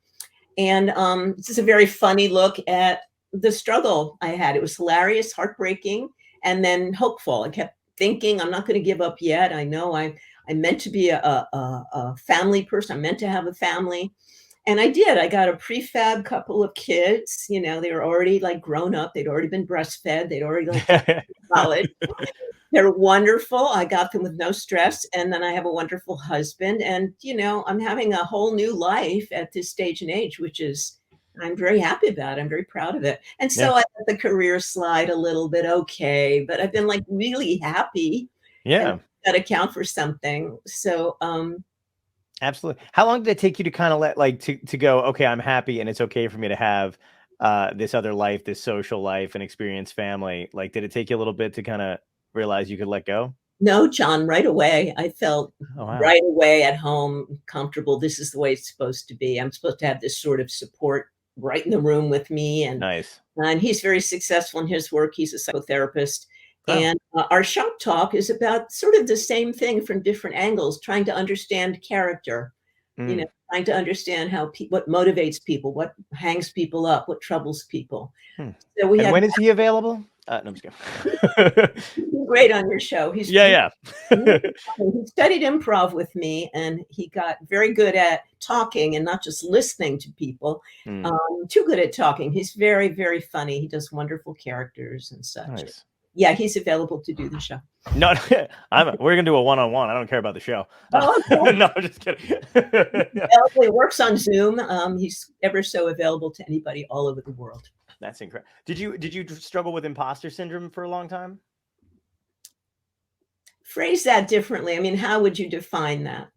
And this is a very funny look at the struggle I had. It was hilarious, heartbreaking, and then hopeful. I kept thinking, I'm not going to give up yet. I know I meant to be a family person. I meant to have a family. And I did. I got a prefab couple of kids. They were already like grown up. They'd already been breastfed. They'd already like college. They're wonderful. I got them with no stress. And then I have a wonderful husband. And, I'm having a whole new life at this stage and age, which is, I'm very happy about it. I'm very proud of it. And so I let the career slide a little bit. Okay. But I've been like really happy. Yeah. Got to count for something. So, absolutely. How long did it take you to kind of let to go, okay, I'm happy and it's okay for me to have this other life, this social life and experience family? Like, did it take you a little bit to kind of realize you could let go? No, John, right away. I felt wow. right away at home, comfortable. This is the way it's supposed to be. I'm supposed to have this sort of support right in the room with me. And nice. And he's very successful in his work. He's a psychotherapist. Oh. And our shop talk is about sort of the same thing from different angles, trying to understand character, trying to understand what motivates people, what hangs people up, what troubles people. So when is he available? No, I'm just kidding. He's great on your show. He studied improv with me, and he got very good at talking and not just listening to people. Too good at talking. He's very, very funny. He does wonderful characters and such. Nice. Yeah, he's available to do the show. No, we're gonna do a one-on-one. I don't care about the show. Oh, okay. No, I'm just kidding. He works on Zoom. He's ever so available to anybody all over the world. That's incredible. Did you struggle with imposter syndrome for a long time? Phrase that differently. I mean, how would you define that?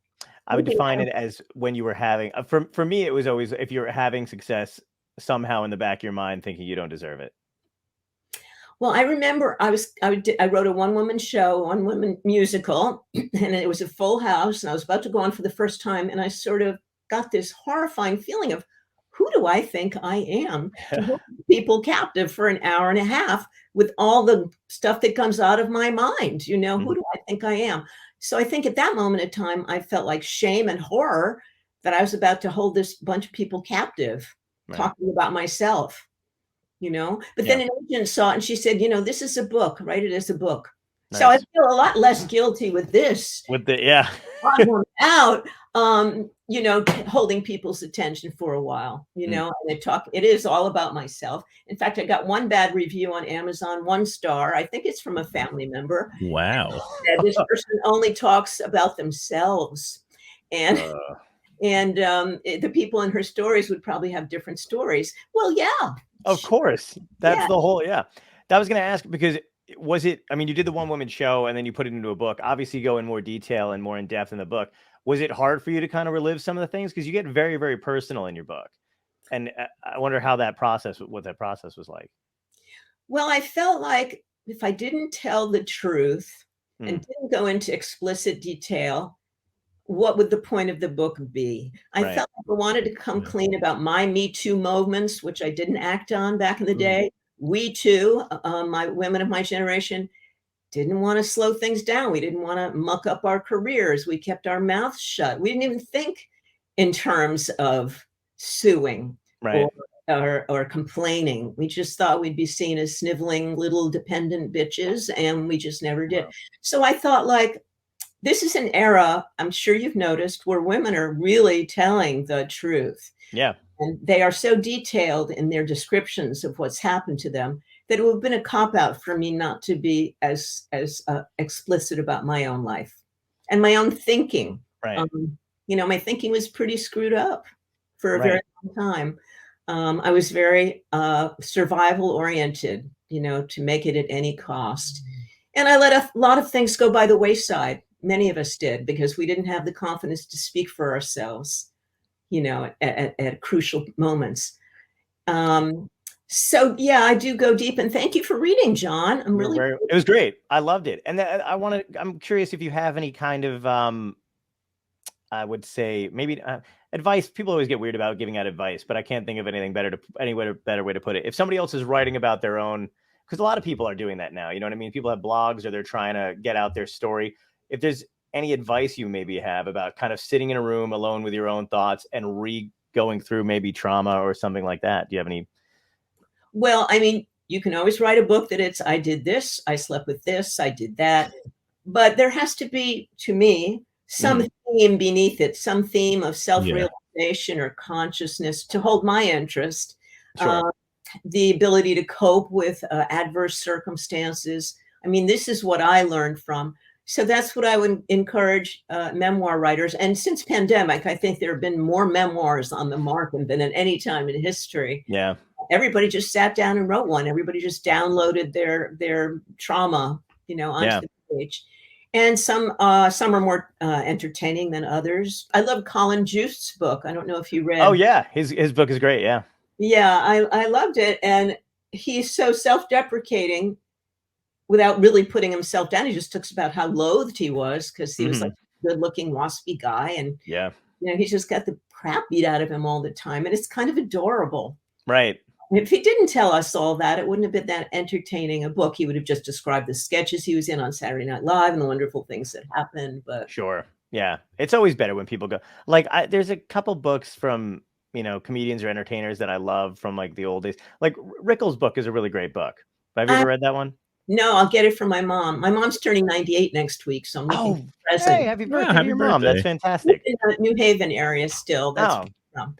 I would define it as when you were having, for me, it was always if you're having success somehow in the back of your mind thinking you don't deserve it. Well, I remember I wrote a one-woman show, one-woman musical, and it was a full house, and I was about to go on for the first time, and I sort of got this horrifying feeling of, who do I think I am to hold people captive for an hour and a half with all the stuff that comes out of my mind? Who do I think I am? So I think at that moment in time, I felt like shame and horror that I was about to hold this bunch of people captive, talking about myself. But then an agent saw it and she said, this is a book, write it as a book. Nice. So I feel a lot less guilty with this. Out, holding people's attention for a while, and it is all about myself. In fact, I got one bad review on Amazon, 1 star. I think it's from a family member. Wow. This person only talks about themselves. And the people in her stories would probably have different stories. Well, yeah. Of course. That's the whole, That was going to ask, because was it, I mean, you did the one-woman show and then you put it into a book. Obviously, you go in more detail and more in depth in the book. Was it hard for you to kind of relive some of the things? Because you get very, very personal in your book. And I wonder what that process was like. Well, I felt like if I didn't tell the truth and didn't go into explicit detail, what would the point of the book be? I Right. felt like I wanted to come Yeah. clean about my Me Too moments, which I didn't act on back in the Mm. day. We too, my women of my generation, didn't want to slow things down. We didn't want to muck up our careers. We kept our mouths shut. We didn't even think in terms of suing Right. or complaining. We just thought we'd be seen as sniveling little dependent bitches, and we just never did. Wow. So I thought, like, this is an era, I'm sure you've noticed, where women are really telling the truth. Yeah. And they are so detailed in their descriptions of what's happened to them that it would have been a cop-out for me not to be as explicit about my own life and my own thinking. Right. My thinking was pretty screwed up for a very Right. long time. I was very survival-oriented, to make it at any cost. And I let a lot of things go by the wayside. Many of us did, because we didn't have the confidence to speak for ourselves, at crucial moments. So yeah, I do go deep, and thank you for reading, John. It was great. I loved it. And I'm curious if you have any kind of, I would say maybe advice. People always get weird about giving out advice, but I can't think of anything better better way to put it. If somebody else is writing about their own, because a lot of people are doing that now, you know what I mean? People have blogs, or they're trying to get out their story. If there's any advice you maybe have about kind of sitting in a room alone with your own thoughts and going through maybe trauma or something like that, do you have any? Well, I mean, you can always write a book that it's, I did this, I slept with this, I did that. But there has to be, to me, some theme beneath it, some theme of self-realization or consciousness to hold my interest. Sure. The ability to cope with adverse circumstances. I mean, this is what I learned from. So that's what I would encourage memoir writers. And since pandemic, I think there have been more memoirs on the market than at any time in history. Yeah. Everybody just sat down and wrote one. Everybody just downloaded their trauma, onto the page. And some are more entertaining than others. I love Colin Just's book. I don't know if you read. Oh yeah, his book is great. Yeah. Yeah, I loved it. And he's so self-deprecating without really putting himself down. He just talks about how loathed he was because he was like a good-looking, waspy guy. And, he's just got the crap beat out of him all the time. And it's kind of adorable. Right. If he didn't tell us all that, it wouldn't have been that entertaining a book. He would have just described the sketches he was in on Saturday Night Live and the wonderful things that happened. But sure. Yeah. It's always better when people go, like, there's a couple books from, comedians or entertainers that I love from like the old days. Like Rickles' book is a really great book. Have you ever read that one? No, I'll get it from my mom. My mom's turning 98 next week, so I'm looking for a present. Hey, happy birthday to your mom. That's fantastic. In the New Haven area still. That's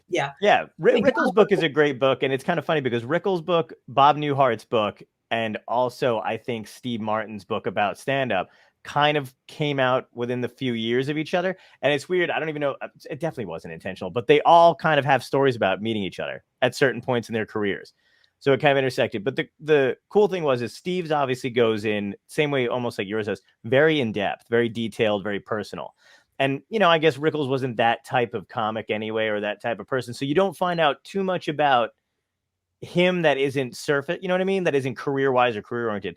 yeah. Yeah. Rickles' book is a great book. And it's kind of funny because Rickles' book, Bob Newhart's book, and also I think Steve Martin's book about stand-up kind of came out within the few years of each other. And it's weird. I don't even know. It definitely wasn't intentional, but they all kind of have stories about meeting each other at certain points in their careers. So it kind of intersected. But the cool thing is Steve's obviously goes in same way, almost like yours does, very in depth, very detailed, very personal. And, I guess Rickles wasn't that type of comic anyway, or that type of person. So you don't find out too much about him that isn't surface, you know what I mean? That isn't career wise or career oriented.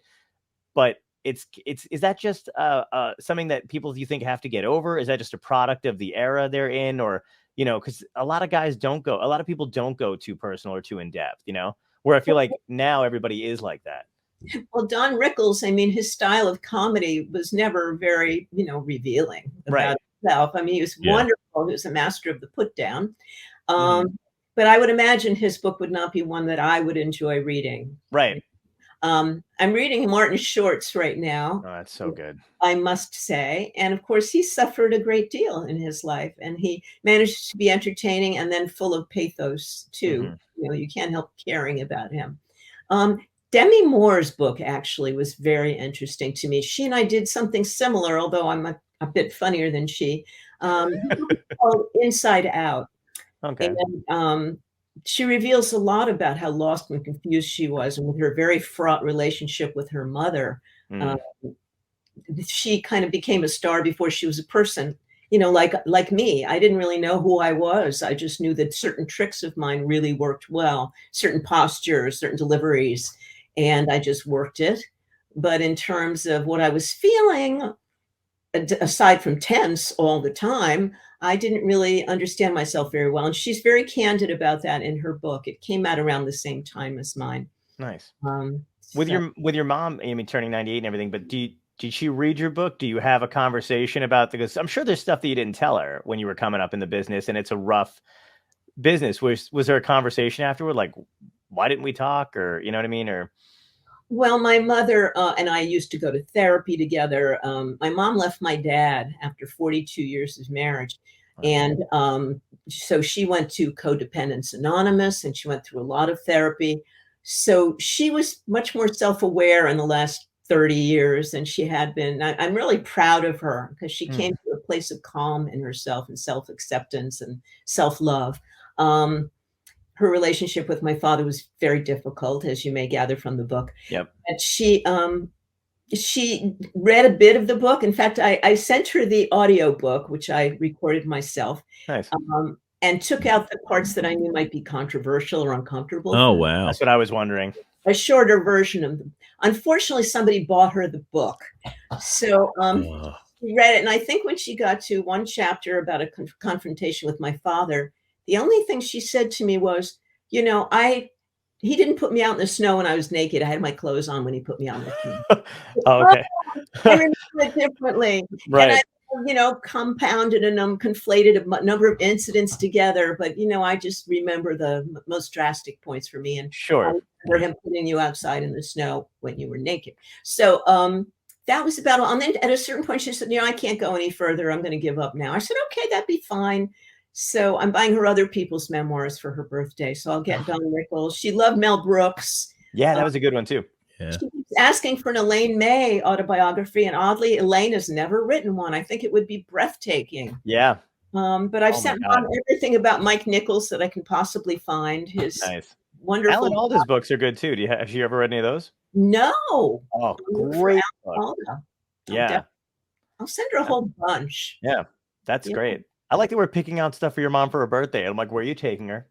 But is that just something that people you think have to get over? Is that just a product of the era they're in? Or, because a lot of people don't go too personal or too in depth, where I feel like now everybody is like that. Well, Don Rickles, I mean, his style of comedy was never very, revealing about himself. I mean, he was wonderful. He was a master of the put down. But I would imagine his book would not be one that I would enjoy reading. Right. I'm reading Martin Short's right now. Oh, that's so good. I must say. And of course, he suffered a great deal in his life, and he managed to be entertaining and then full of pathos too. You can't help caring about him. Demi Moore's book actually was very interesting to me. She and I did something similar, although I'm a bit funnier than she. Called Inside Out. Okay. And she reveals a lot about how lost and confused she was, and with her very fraught relationship with her mother. She kind of became a star before she was a person. Like me, I didn't really know who I was. I just knew that certain tricks of mine really worked well, certain postures, certain aside from tense all the time, I didn't really understand myself very well. And she's very candid about that in her book. It came out around the same time as mine. Nice. With So your mom, I mean, turning 98 and everything, but did she read your book? Do you have a conversation about because I'm sure there's stuff that you didn't tell her when you were coming up in the business, and it's a rough business. Was there a conversation afterward, like why didn't we talk, or you know what I mean, or well, my mother and I used to go to therapy together. My mom left my dad after 42 years of marriage. And so she went to Codependence Anonymous and she went through a lot of therapy. So she was much more self-aware in the last 30 years than she had been. I'm really proud of her because she came to a place of calm in herself and self-acceptance and self-love. Her relationship with my father was very difficult, as you may gather from the book. Yep. And she read a bit of the book. In fact, I sent her the audio book, which I recorded myself. Nice. And took out the parts that I knew might be controversial or uncomfortable. Oh, wow. That's what I was wondering. A shorter version of them. Unfortunately, somebody bought her the book. So she read it. And I think when she got to one chapter about a confrontation with my father, the only thing she said to me was, you know, he didn't put me out in the snow when I was naked. I had my clothes on when he put me out in the snow. Oh, okay. I remember it differently. Right. And I, compounded and conflated a number of incidents together. But, I just remember the most drastic points for me. And Sure. I remember him putting you outside in the snow when you were naked. So that was about all. And then at a certain point, she said, I can't go any further. I'm going to give up now. I said, okay, that'd be fine. So I'm buying her other people's memoirs for her birthday. So I'll get Don Rickles. She loved Mel Brooks. Yeah, that was a good one too. Yeah. She keeps asking for an Elaine May autobiography, and oddly, Elaine has never written one. I think it would be breathtaking. Yeah. But I've sent Mom everything about Mike Nichols that I can possibly find. His nice, wonderful. Alan Alda's books are good too. Have you ever read any of those? No. Oh, great book. Yeah. I'll send her a whole bunch. Yeah, that's great. I like that we're picking out stuff for your mom for her birthday. I'm like, where are you taking her?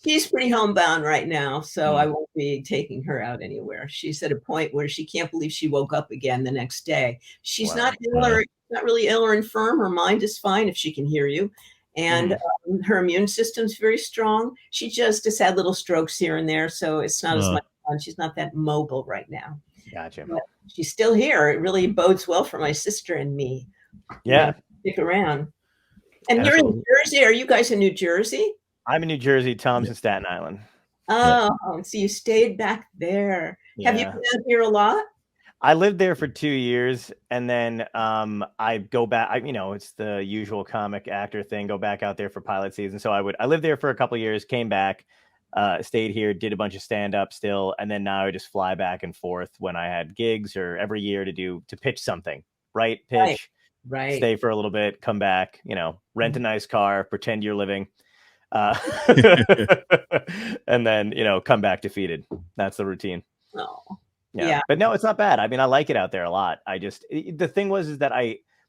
She's pretty homebound right now, so I won't be taking her out anywhere. She's at a point where she can't believe she woke up again the next day. She's not ill or not really ill or infirm. Her mind is fine if she can hear you. And her immune system's very strong. She just has had little strokes here and there, so it's not as much fun. She's not that mobile right now. Gotcha. But she's still here. It really bodes well for my sister and me. Yeah. Stick around. And you're in Jersey. Are you guys in New Jersey? I'm in New Jersey. Tom's in Staten Island. Oh, so you stayed back there. Yeah. Have you been out here a lot? I lived there for 2 years, and then I go back. It's the usual comic actor thing. Go back out there for pilot season. So I lived there for a couple of years, came back, stayed here, did a bunch of stand up still, and then now I just fly back and forth when I had gigs or every year to pitch something. Pitch. Right. Stay for a little bit, come back, rent a nice car, pretend you're living, and then, come back defeated. That's the routine. Oh, yeah. But no, it's not bad. I mean, I like it out there a lot. The thing is that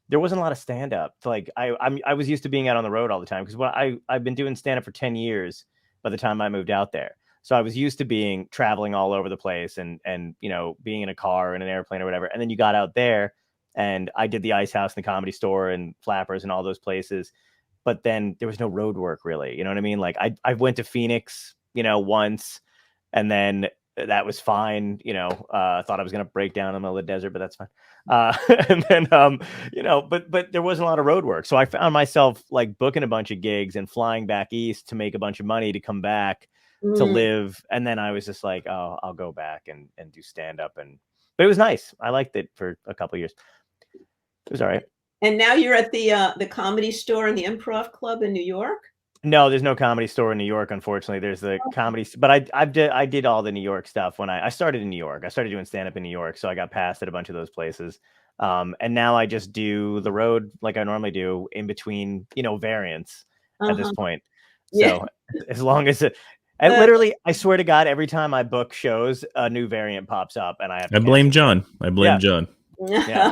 there wasn't a lot of stand up. Like I was used to being out on the road all the time because I've been doing stand up for 10 years by the time I moved out there. So I was used to traveling all over the place and being in a car or in an airplane or whatever. And then you got out there. And I did the Ice House and the Comedy Store and Flappers and all those places. But then there was no road work, really. You know what I mean? Like I went to Phoenix, once, and then that was fine. Thought I was going to break down in the middle of the desert, but that's fine. And then, but there wasn't a lot of road work. So I found myself like booking a bunch of gigs and flying back east to make a bunch of money to come back to live. And then I was just like, oh, I'll go back and do stand up. But it was nice. I liked it for a couple of years. It was all right. And now you're at the Comedy Store and the Improv Club in New York? No, there's no Comedy Store in New York, unfortunately. There's the comedy, but I did all the New York stuff when I started in New York. I started doing stand up in New York, so I got passed at a bunch of those places. And now I just do the road like I normally do in between, variants at this point. So as long as and literally, I swear to God, every time I book shows, a new variant pops up, and I have to blame John. John. Yeah,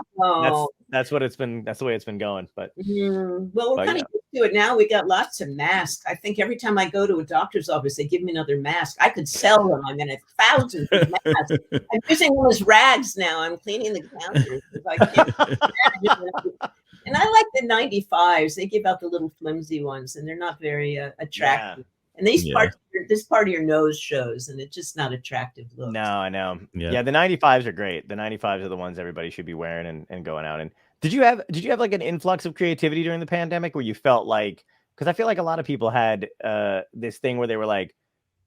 that's what it's been. That's the way it's been going. But well, we're kind of used do it now. We got lots of masks. I think every time I go to a doctor's office, they give me another mask. I could sell them. I'm going to thousands of masks. I'm using them as rags now. I'm cleaning the counters because I can't imagine. And I like the 95s. They give out the little flimsy ones, and they're not very attractive. And this part of your nose shows, and it's just not attractive look. No, I know. Yeah. Yeah, the 95s are great. The 95s are the ones everybody should be wearing and going out. And did you have like an influx of creativity during the pandemic where you felt like, because I feel like a lot of people had this thing where they were like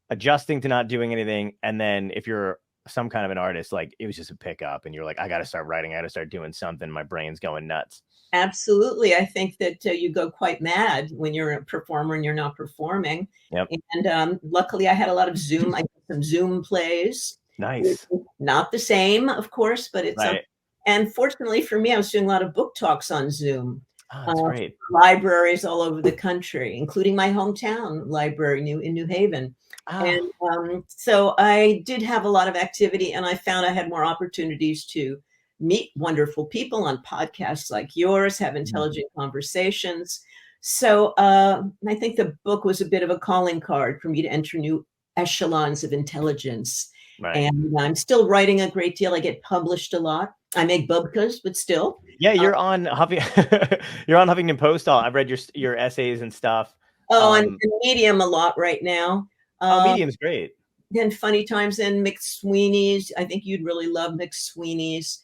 adjusting to not doing anything, and then if you're some kind of an artist, like it was just a pickup, and you're like, I got to start writing, I got to start doing something. My brain's going nuts. Absolutely. I think that you go quite mad when you're a performer and you're not performing. Yep. And luckily I had a lot of Zoom. I did some Zoom plays. Nice. Not the same, of course, but it's right. And fortunately for me, I was doing a lot of book talks on Zoom. Oh, that's great. Libraries all over the country, including my hometown library in New Haven. Oh. And so I did have a lot of activity, and I found I had more opportunities to meet wonderful people on podcasts like yours, have intelligent conversations. So I think the book was a bit of a calling card for me to enter new echelons of intelligence. Right. And I'm still writing a great deal. I get published a lot. I make bubkas, but still. Yeah, you're on you're on Huffington Post. I've read your essays and stuff. And Medium a lot right now. Medium's great. Then Funny Times and McSweeney's. I think you'd really love McSweeney's.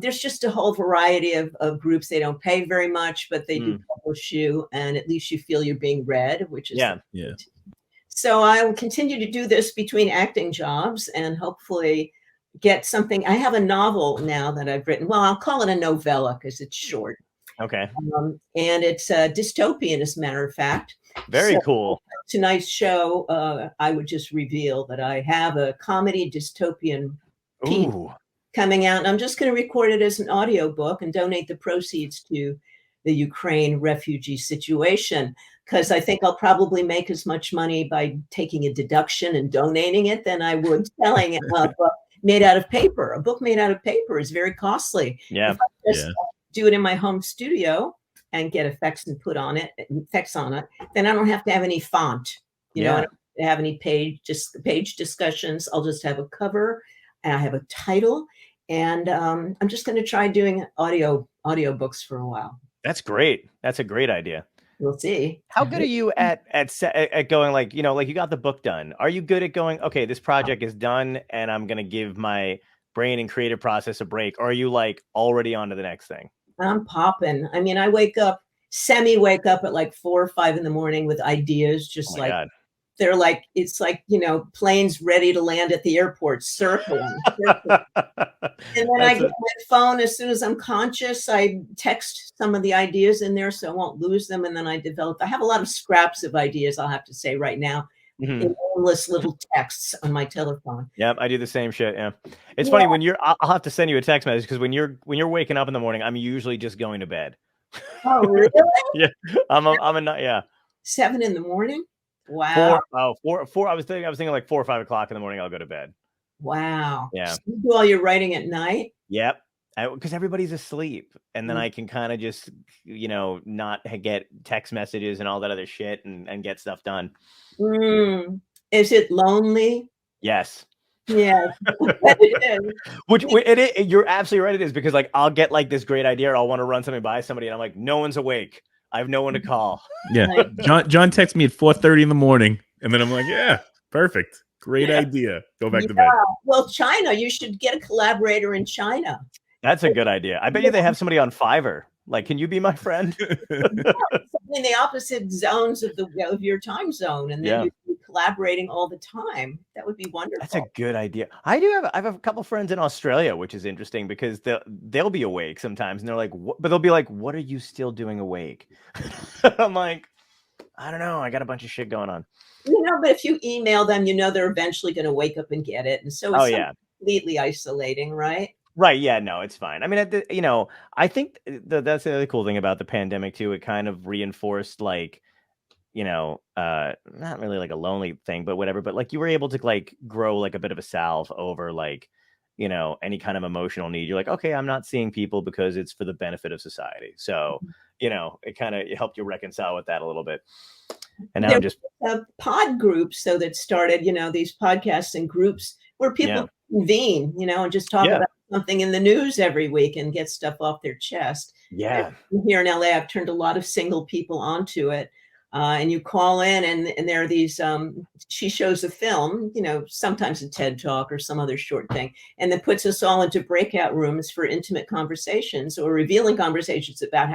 There's just a whole variety of groups. They don't pay very much, but they do publish you, and at least you feel you're being read, which is yeah. So I will continue to do this between acting jobs and hopefully get something. I have a novel now that I've written. Well, I'll call it a novella because it's short. Okay. And it's dystopian, as a matter of fact. Very cool. Tonight's show, I would just reveal that I have a comedy dystopian piece coming out, and I'm just going to record it as an audiobook and donate the proceeds to the Ukraine refugee situation, because I think I'll probably make as much money by taking a deduction and donating it than I would selling a book made out of paper. A book made out of paper is very costly. Yeah. If I just do it in my home studio and get effects and put on it, then I don't have to have any font. You know, I don't have any page discussions. I'll just have a cover, and I have a title, and I'm just going to try doing audio books for a while. That's great. That's a great idea. We'll see. How good are you at going, like, you know, like you got the book done? Are you good at going, okay, this project is done and I'm going to give my brain and creative process a break? Or are you like already on to the next thing? I'm popping. I mean, I wake up at like 4 or 5 in the morning with ideas, just God. They're like, it's like, you know, planes ready to land at the airport, circling. And then I get my phone as soon as I'm conscious. I text some of the ideas in there so I won't lose them. And then I have a lot of scraps of ideas, I'll have to say right now, in endless little texts on my telephone. Yep, I do the same shit. Yeah. It's funny when I'll have to send you a text message, because when you're waking up in the morning, I'm usually just going to bed. Oh, really? Yeah. Yeah. 7 in the morning? Wow. 4. I was thinking like 4 or 5 o'clock in the morning, I'll go to bed. Wow. Yeah. So you do all your writing at night? Yep. Because everybody's asleep, and then I can kind of just, you know, not get text messages and all that other shit and get stuff done. Is it lonely? Yes. Yes. It is. You're absolutely right. It is, because like I'll get like this great idea, or I'll want to run something by somebody, and I'm like, no one's awake. I have no one to call. Yeah. John texts me at 4:30 in the morning, and then I'm like, yeah, perfect. Great idea. Go back to bed. Well, China, you should get a collaborator in China. That's a good idea. I bet you they have somebody on Fiverr. Like, can you be my friend? In the opposite zones of your time zone, and then you'd be collaborating all the time. That would be wonderful. That's a good idea. I have a couple friends in Australia, which is interesting, because they'll be awake sometimes, and they're like, but they'll be like, "What are you still doing awake?" I'm like, I don't know. I got a bunch of shit going on. You know, but if you email them, you know they're eventually going to wake up and get it, and so it's completely isolating, right? Right. Yeah, no, it's fine. I mean, you know, I think that's the other cool thing about the pandemic too. It kind of reinforced, like, you know, not really like a lonely thing, but whatever. But like you were able to like grow like a bit of a salve over like, you know, any kind of emotional need. You're like, okay, I'm not seeing people because it's for the benefit of society. So, you know, it kind of helped you reconcile with that a little bit. And now There I'm just were pod groups, so that started, you know, these podcasts and groups where people convene, you know, and just talk about something in the news every week and get stuff off their chest. Yeah. And here in LA, I've turned a lot of single people onto it. And you call in, and there are these, she shows a film, you know, sometimes a TED Talk or some other short thing, and then puts us all into breakout rooms for intimate conversations or revealing conversations about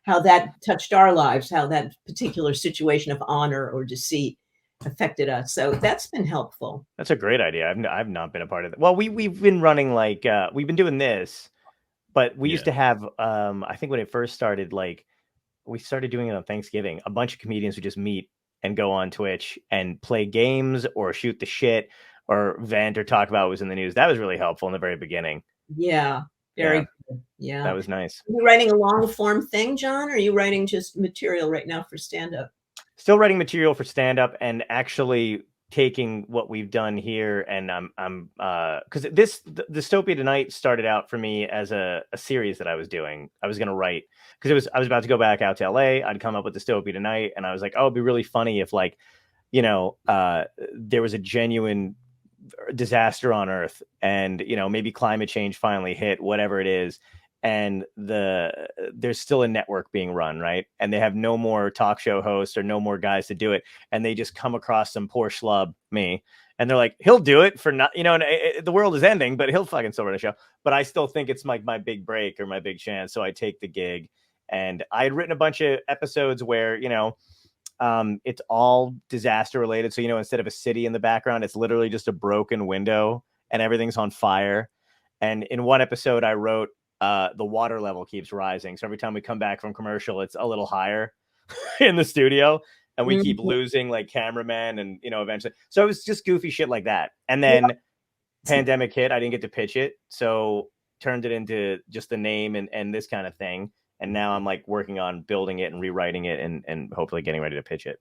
how that touched our lives, how that particular situation of honor or deceit affected us. So that's been helpful. That's a great idea. I've not been a part of it. Well, we've been running like we've been doing this, but we used to have I think when it first started, like we started doing it on Thanksgiving. A bunch of comedians would just meet and go on Twitch and play games or shoot the shit or vent or talk about what was in the news. That was really helpful in the very beginning. Yeah. Very good. Yeah. That was nice. Are you writing a long form thing, John? Or are you writing just material right now for stand-up? Still writing material for stand-up and actually taking what we've done here, and I'm because this Dystopia Tonight started out for me as a series that I was doing. I was going to write because I was about to go back out to LA. I'd come up with Dystopia Tonight, and I was like, oh, it'd be really funny if, like, you know, there was a genuine disaster on Earth, and, you know, maybe climate change finally hit, whatever it is, and there's still a network being run, right? And they have no more talk show hosts or no more guys to do it, and they just come across some poor schlub, me, and they're like, he'll do it for not, you know, and the world is ending, but he'll fucking still run a show. But I still think it's like my big break or my big chance, so I take the gig. And I had written a bunch of episodes where, you know, it's all disaster related. So, you know, instead of a city in the background, it's literally just a broken window and everything's on fire. And in one episode I wrote, the water level keeps rising. So every time we come back from commercial, it's a little higher in the studio, and we keep losing like cameramen and, you know, eventually. So it was just goofy shit like that. And then pandemic hit. I didn't get to pitch it. So turned it into just the name and this kind of thing. And now I'm like working on building it and rewriting it and hopefully getting ready to pitch it.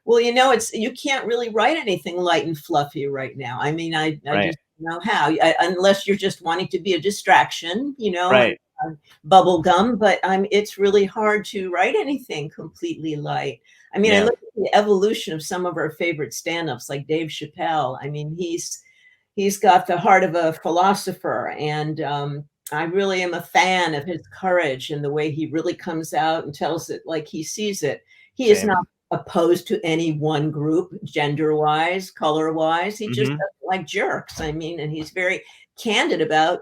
Well, you know, you can't really write anything light and fluffy right now. I mean, I just don't know how, unless you're just wanting to be a distraction, you know, and bubble gum. But it's really hard to write anything completely light. I mean, I look at the evolution of some of our favorite stand-ups, like Dave Chappelle. I mean, he's got the heart of a philosopher, and I really am a fan of his courage and the way he really comes out and tells it like he sees it. He is not opposed to any one group, gender-wise, color-wise. He just doesn't like jerks. I mean, and he's very candid about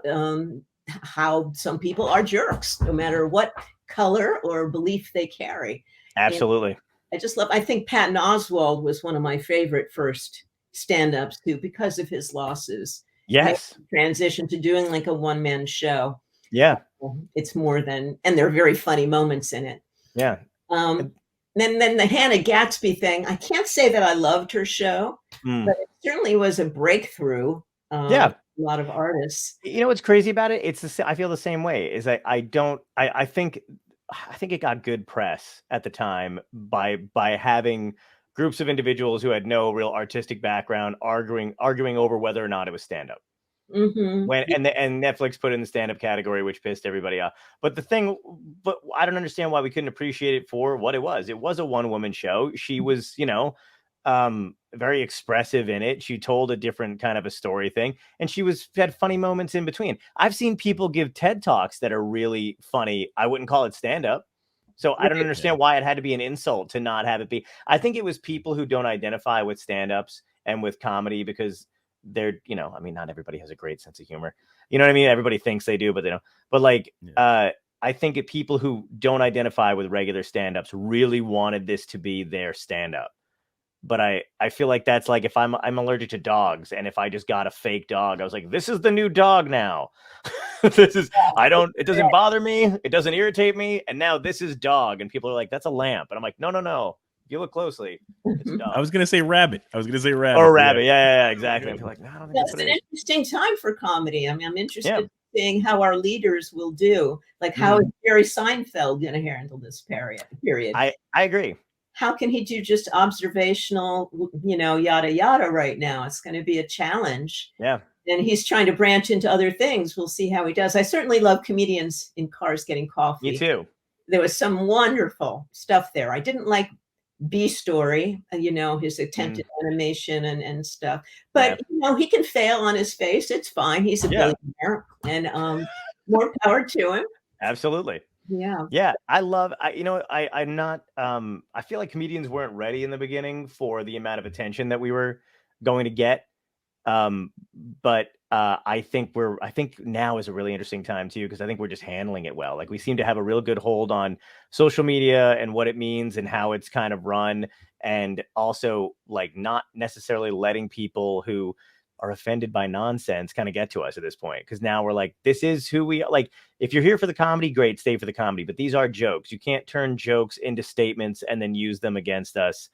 how some people are jerks, no matter what color or belief they carry. Absolutely. And I think Patton Oswalt was one of my favorite first stand-ups too, because of his losses. Yes. Transition to doing like a one-man show. Yeah. It's more than, and there are very funny moments in it. Yeah. Then the Hannah Gatsby thing, I can't say that I loved her show, but it certainly was a breakthrough. A lot of artists. You know what's crazy about it? I feel the same way. Is I think it got good press at the time by having groups of individuals who had no real artistic background arguing over whether or not it was stand-up. And Netflix put it in the stand-up category, which pissed everybody off. But I don't understand why we couldn't appreciate it for what it was. It was a one-woman show. She was, you know, very expressive in it. She told a different kind of a story thing, and she had funny moments in between. I've seen people give TED Talks that are really funny. I wouldn't call it stand-up. So I don't understand why it had to be an insult to not have it be. I think it was people who don't identify with stand-ups and with comedy because they're, you know, I mean, not everybody has a great sense of humor. You know what I mean? Everybody thinks they do, but they don't. But like, I think people who don't identify with regular stand-ups really wanted this to be their stand-up. But I feel like that's like if I'm allergic to dogs, and if I just got a fake dog, I was like, this is the new dog now. It doesn't bother me, it doesn't irritate me, and now this is dog, and people are like, that's a lamp, and I'm like, no. If you look closely, it's a dog. I was gonna say rabbit. Or rabbit, yeah, exactly. I feel like, no, I don't think that's an interesting time for comedy. I mean, I'm interested in seeing how our leaders will do. Like, how is Jerry Seinfeld going to handle this period? I agree. How can he do just observational, you know, yada yada right now? It's going to be a challenge. Yeah. and he's trying to branch into other things. We'll see how he does. I certainly love comedians in cars getting coffee. Me too. There was some wonderful stuff there. I didn't like B Story, his attempted animation and stuff. But he can fail on his face. It's fine. He's a billionaire, and more power to him. Absolutely. Yeah. I love. I'm not. I feel like comedians weren't ready in the beginning for the amount of attention that we were going to get. But I think now is a really interesting time too, because I think we're just handling it well. Like we seem to have a real good hold on social media and what it means and how it's kind of run, and also like not necessarily letting people who are offended by nonsense kind of get to us at this point. Because now we're like, this is who we are. Like, if you're here for the comedy, great, stay for the comedy. But these are jokes. You can't turn jokes into statements and then use them against us,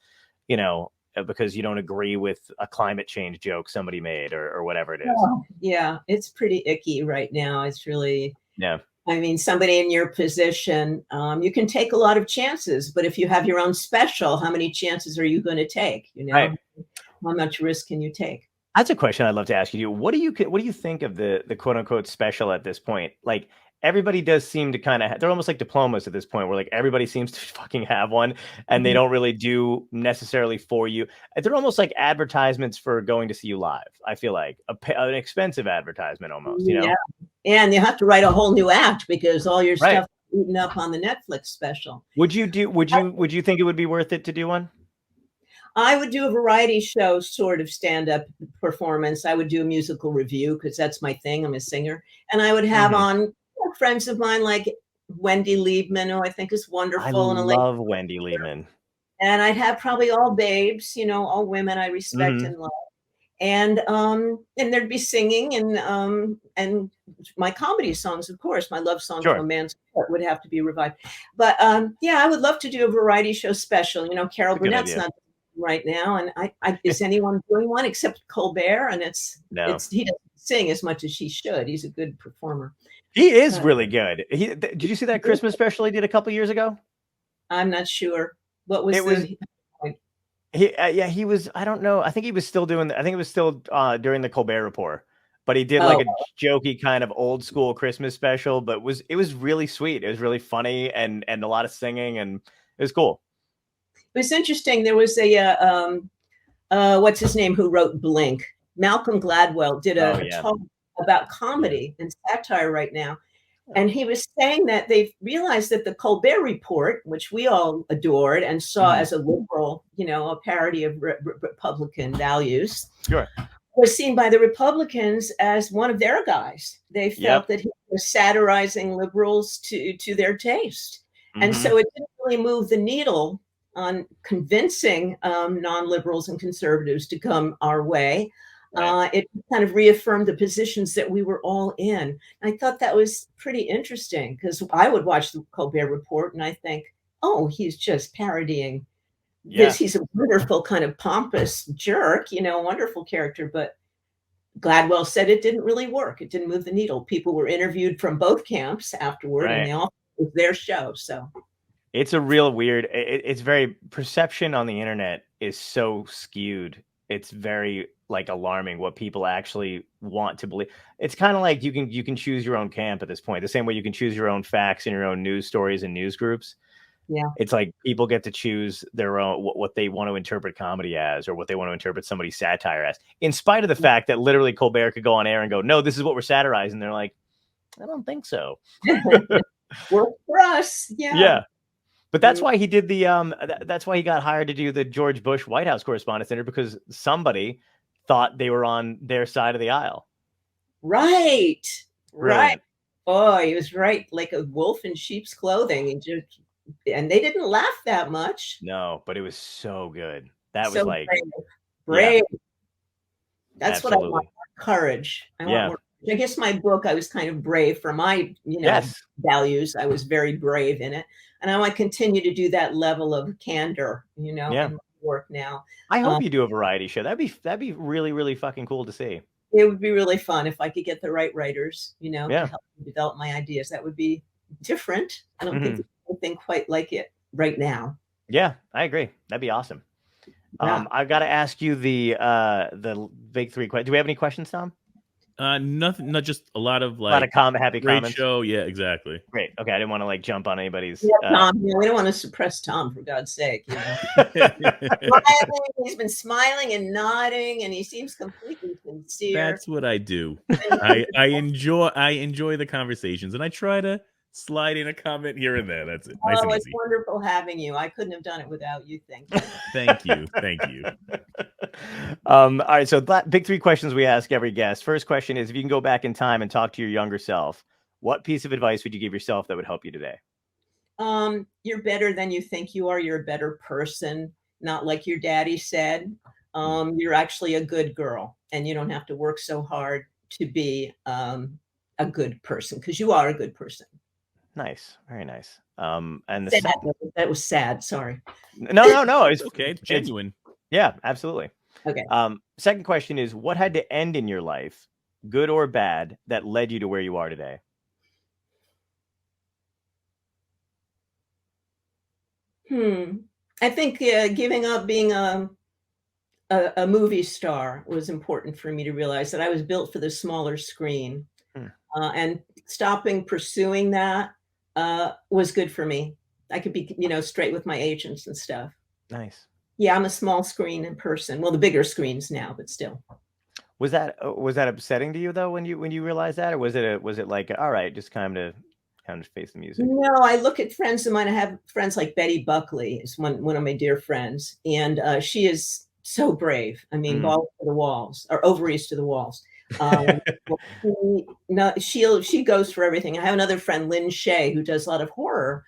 because you don't agree with a climate change joke somebody made or whatever it is. Yeah, it's pretty icky right now. It's really, I mean, somebody in your position, you can take a lot of chances, but if you have your own special, how many chances are you going to take? Right. How much risk can you take? That's a question I'd love to ask you. What do you think of the quote unquote special at this point? Like, everybody does seem to kind of, they're almost like diplomas at this point where like everybody seems to fucking have one, and they don't really do necessarily for you. They're almost like advertisements for going to see you live. I feel like an expensive advertisement almost, Yeah. And you have to write a whole new act because all your stuff is eaten up on the Netflix special. Would you think it would be worth it to do one? I would do a variety show sort of stand-up performance. I would do a musical review because that's my thing. I'm a singer. And I would have on friends of mine like Wendy Liebman, who I think is wonderful. I love Wendy Liebman. And I'd have probably all babes, all women I respect and love. And there'd be singing and my comedy songs, of course. My love song from a man's heart would have to be revived. But I would love to do a variety show special. Carol Burnett's not right now, and I is anyone doing one except Colbert? And he doesn't sing as much as he should. He's a good performer. He is really good. Did you see that Christmas special he did a couple years ago? I'm not sure. What was it? He was. I don't know. I think he was still doing. I think it was still during the Colbert Report. But he did like a jokey kind of old school Christmas special. But it was really sweet. It was really funny and a lot of singing, and it was cool. It was interesting. There was a what's his name who wrote Blink? Malcolm Gladwell did a talk about comedy and satire right now. And he was saying that they've realized that the Colbert Report, which we all adored and saw as a liberal, a parody of Republican values, was seen by the Republicans as one of their guys. They felt that he was satirizing liberals to their taste. And so it didn't really move the needle on convincing non-liberals and conservatives to come our way. It kind of reaffirmed the positions that we were all in. I thought that was pretty interesting because I would watch the Colbert Report and I think, oh, he's just parodying this. He's a wonderful kind of pompous jerk, wonderful character. But Gladwell said it didn't really work. It didn't move the needle. People were interviewed from both camps afterward and they all it was their show. So it's a real weird, it's very, perception on the internet is so skewed. It's very like alarming what people actually want to believe. It's kind of like you can choose your own camp at this point, the same way you can choose your own facts and your own news stories and news groups. Yeah. It's like people get to choose their own, what they want to interpret comedy as, or what they want to interpret somebody's satire as, in spite of the fact that literally Colbert could go on air and go, no, this is what we're satirizing. They're like, I don't think so. Work for us. Yeah. But that's why he did that's why he got hired to do the George Bush White House Correspondents' Dinner, because somebody thought they were on their side of the aisle. Right. Brilliant. Oh, he was right. Like a wolf in sheep's clothing. And they didn't laugh that much. No, but it was so good. That so was like brave. That's absolutely. what I want. Courage. I want more. I guess my book, I was kind of brave for my, values. I was very brave in it. And I want to continue to do that level of candor, in my work now. I hope you do a variety show. That'd be really, really fucking cool to see. It would be really fun if I could get the right writers, to help me develop my ideas. That would be different. I don't think there's anything quite like it right now. Yeah, I agree. That'd be awesome. I've got to ask you the big three questions. Do we have any questions, Tom? Nothing. Not just a lot of A lot of happy great comments. show. Yeah, exactly. Great. Okay, I didn't want to like jump on anybody's. Yeah, Tom. We don't want to suppress Tom, for God's sake. You know, he's been smiling and nodding, and he seems completely sincere. That's what I do. I enjoy the conversations, and I try to slide in a comment here and there. That's it. Nice and It's easy. wonderful having you. I couldn't have done it without you. Thank you. Thank you. Thank you. All right, so big 3 questions we ask every guest. First question is, if you can go back in time and talk to your younger self, what piece of advice would you give yourself that would help you today? You're better than you think you are. You're a better person, not like your daddy said. You're actually a good girl, and you don't have to work so hard to be a good person, because you are a good person. Nice, very nice. And that was sad. Sorry. No. It's okay. It's genuine. Yeah, absolutely. Okay. Second question is, what had to end in your life, good or bad, that led you to where you are today? I think giving up being a movie star was important for me to realize that I was built for the smaller screen, and stopping pursuing that was good for me. I could be, straight with my agents and stuff. Nice. Yeah, I'm a small screen in person. Well, the bigger screens now, but still. Was that upsetting to you though when you realized that, or was it like, all right, just kind of face the music? No, I look at friends of mine. I have friends like Betty Buckley is one of my dear friends, and she is so brave. I mean, balls to the walls, or ovaries to the walls. She goes for everything. I have another friend, Lynn Shay, who does a lot of horror.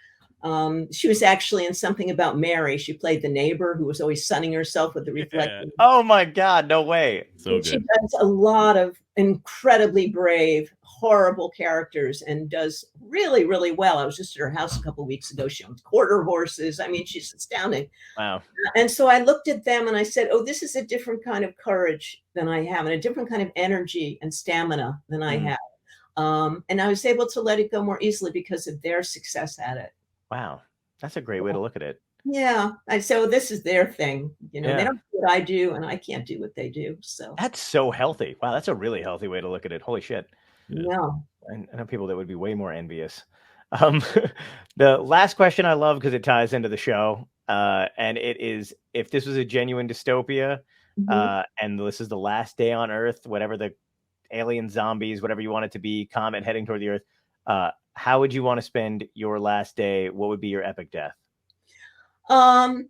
She was actually in Something About Mary. She played the neighbor who was always sunning herself with the reflector. Yeah. Oh my God, no way. So good. She does a lot of incredibly brave, horrible characters and does really, really well. I was just at her house a couple of weeks ago. She owns quarter horses. I mean, she's astounding. Wow. And so I looked at them and I said, oh, this is a different kind of courage than I have, and a different kind of energy and stamina than I have. And I was able to let it go more easily because of their success at it. Wow. That's a great way to look at it. Yeah. So this is their thing. They don't do what I do, and I can't do what they do. So that's so healthy. Wow. That's a really healthy way to look at it. Holy shit. Yeah. I know people that would be way more envious. The last question I love because it ties into the show. And it is, if this was a genuine dystopia, and this is the last day on Earth, whatever the alien zombies, whatever you want it to be, comet heading toward the Earth, how would you want to spend your last day? What would be your epic death? I'd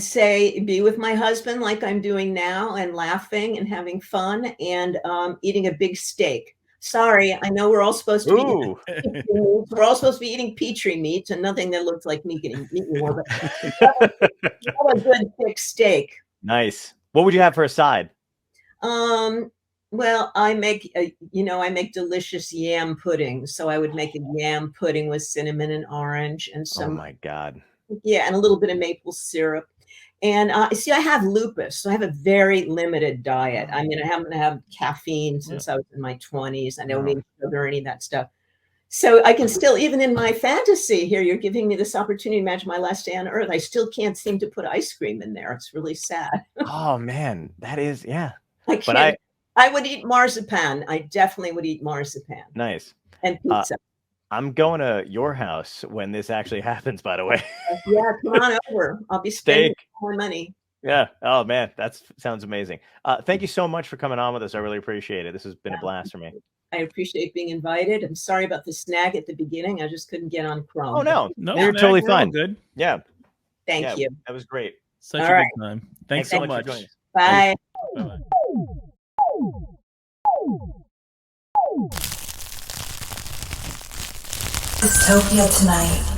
say be with my husband like I'm doing now, and laughing and having fun, and eating a big steak. Sorry, I know we're all supposed to be we're all supposed to be eating Petri meat and nothing that looks like meat anymore, but a good thick steak. Nice. What would you have for a side? Well, I make delicious yam pudding. So I would make a yam pudding with cinnamon and orange and some. Oh my God. Yeah, and a little bit of maple syrup. And see, I have lupus, so I have a very limited diet. I mean, I haven't had caffeine since I was in my 20s. I don't eat sugar or any of that stuff. So I can still, even in my fantasy here, you're giving me this opportunity to imagine my last day on Earth. I still can't seem to put ice cream in there. It's really sad. Oh man, that is, yeah. But I would eat marzipan. I definitely would eat marzipan. Nice. And pizza. I'm going to your house when this actually happens, by the way. Yeah, come on over. I'll be spending more money. Yeah. Oh man, that sounds amazing. Thank you so much for coming on with us. I really appreciate it. This has been a blast for me. I appreciate being invited. I'm sorry about the snag at the beginning. I just couldn't get on Chrome. Oh no, you're totally fine. Good. Yeah. Thank you. That was great. Such a good time. Thanks so much. For joining us. Bye. Bye. Dystopia Tonight.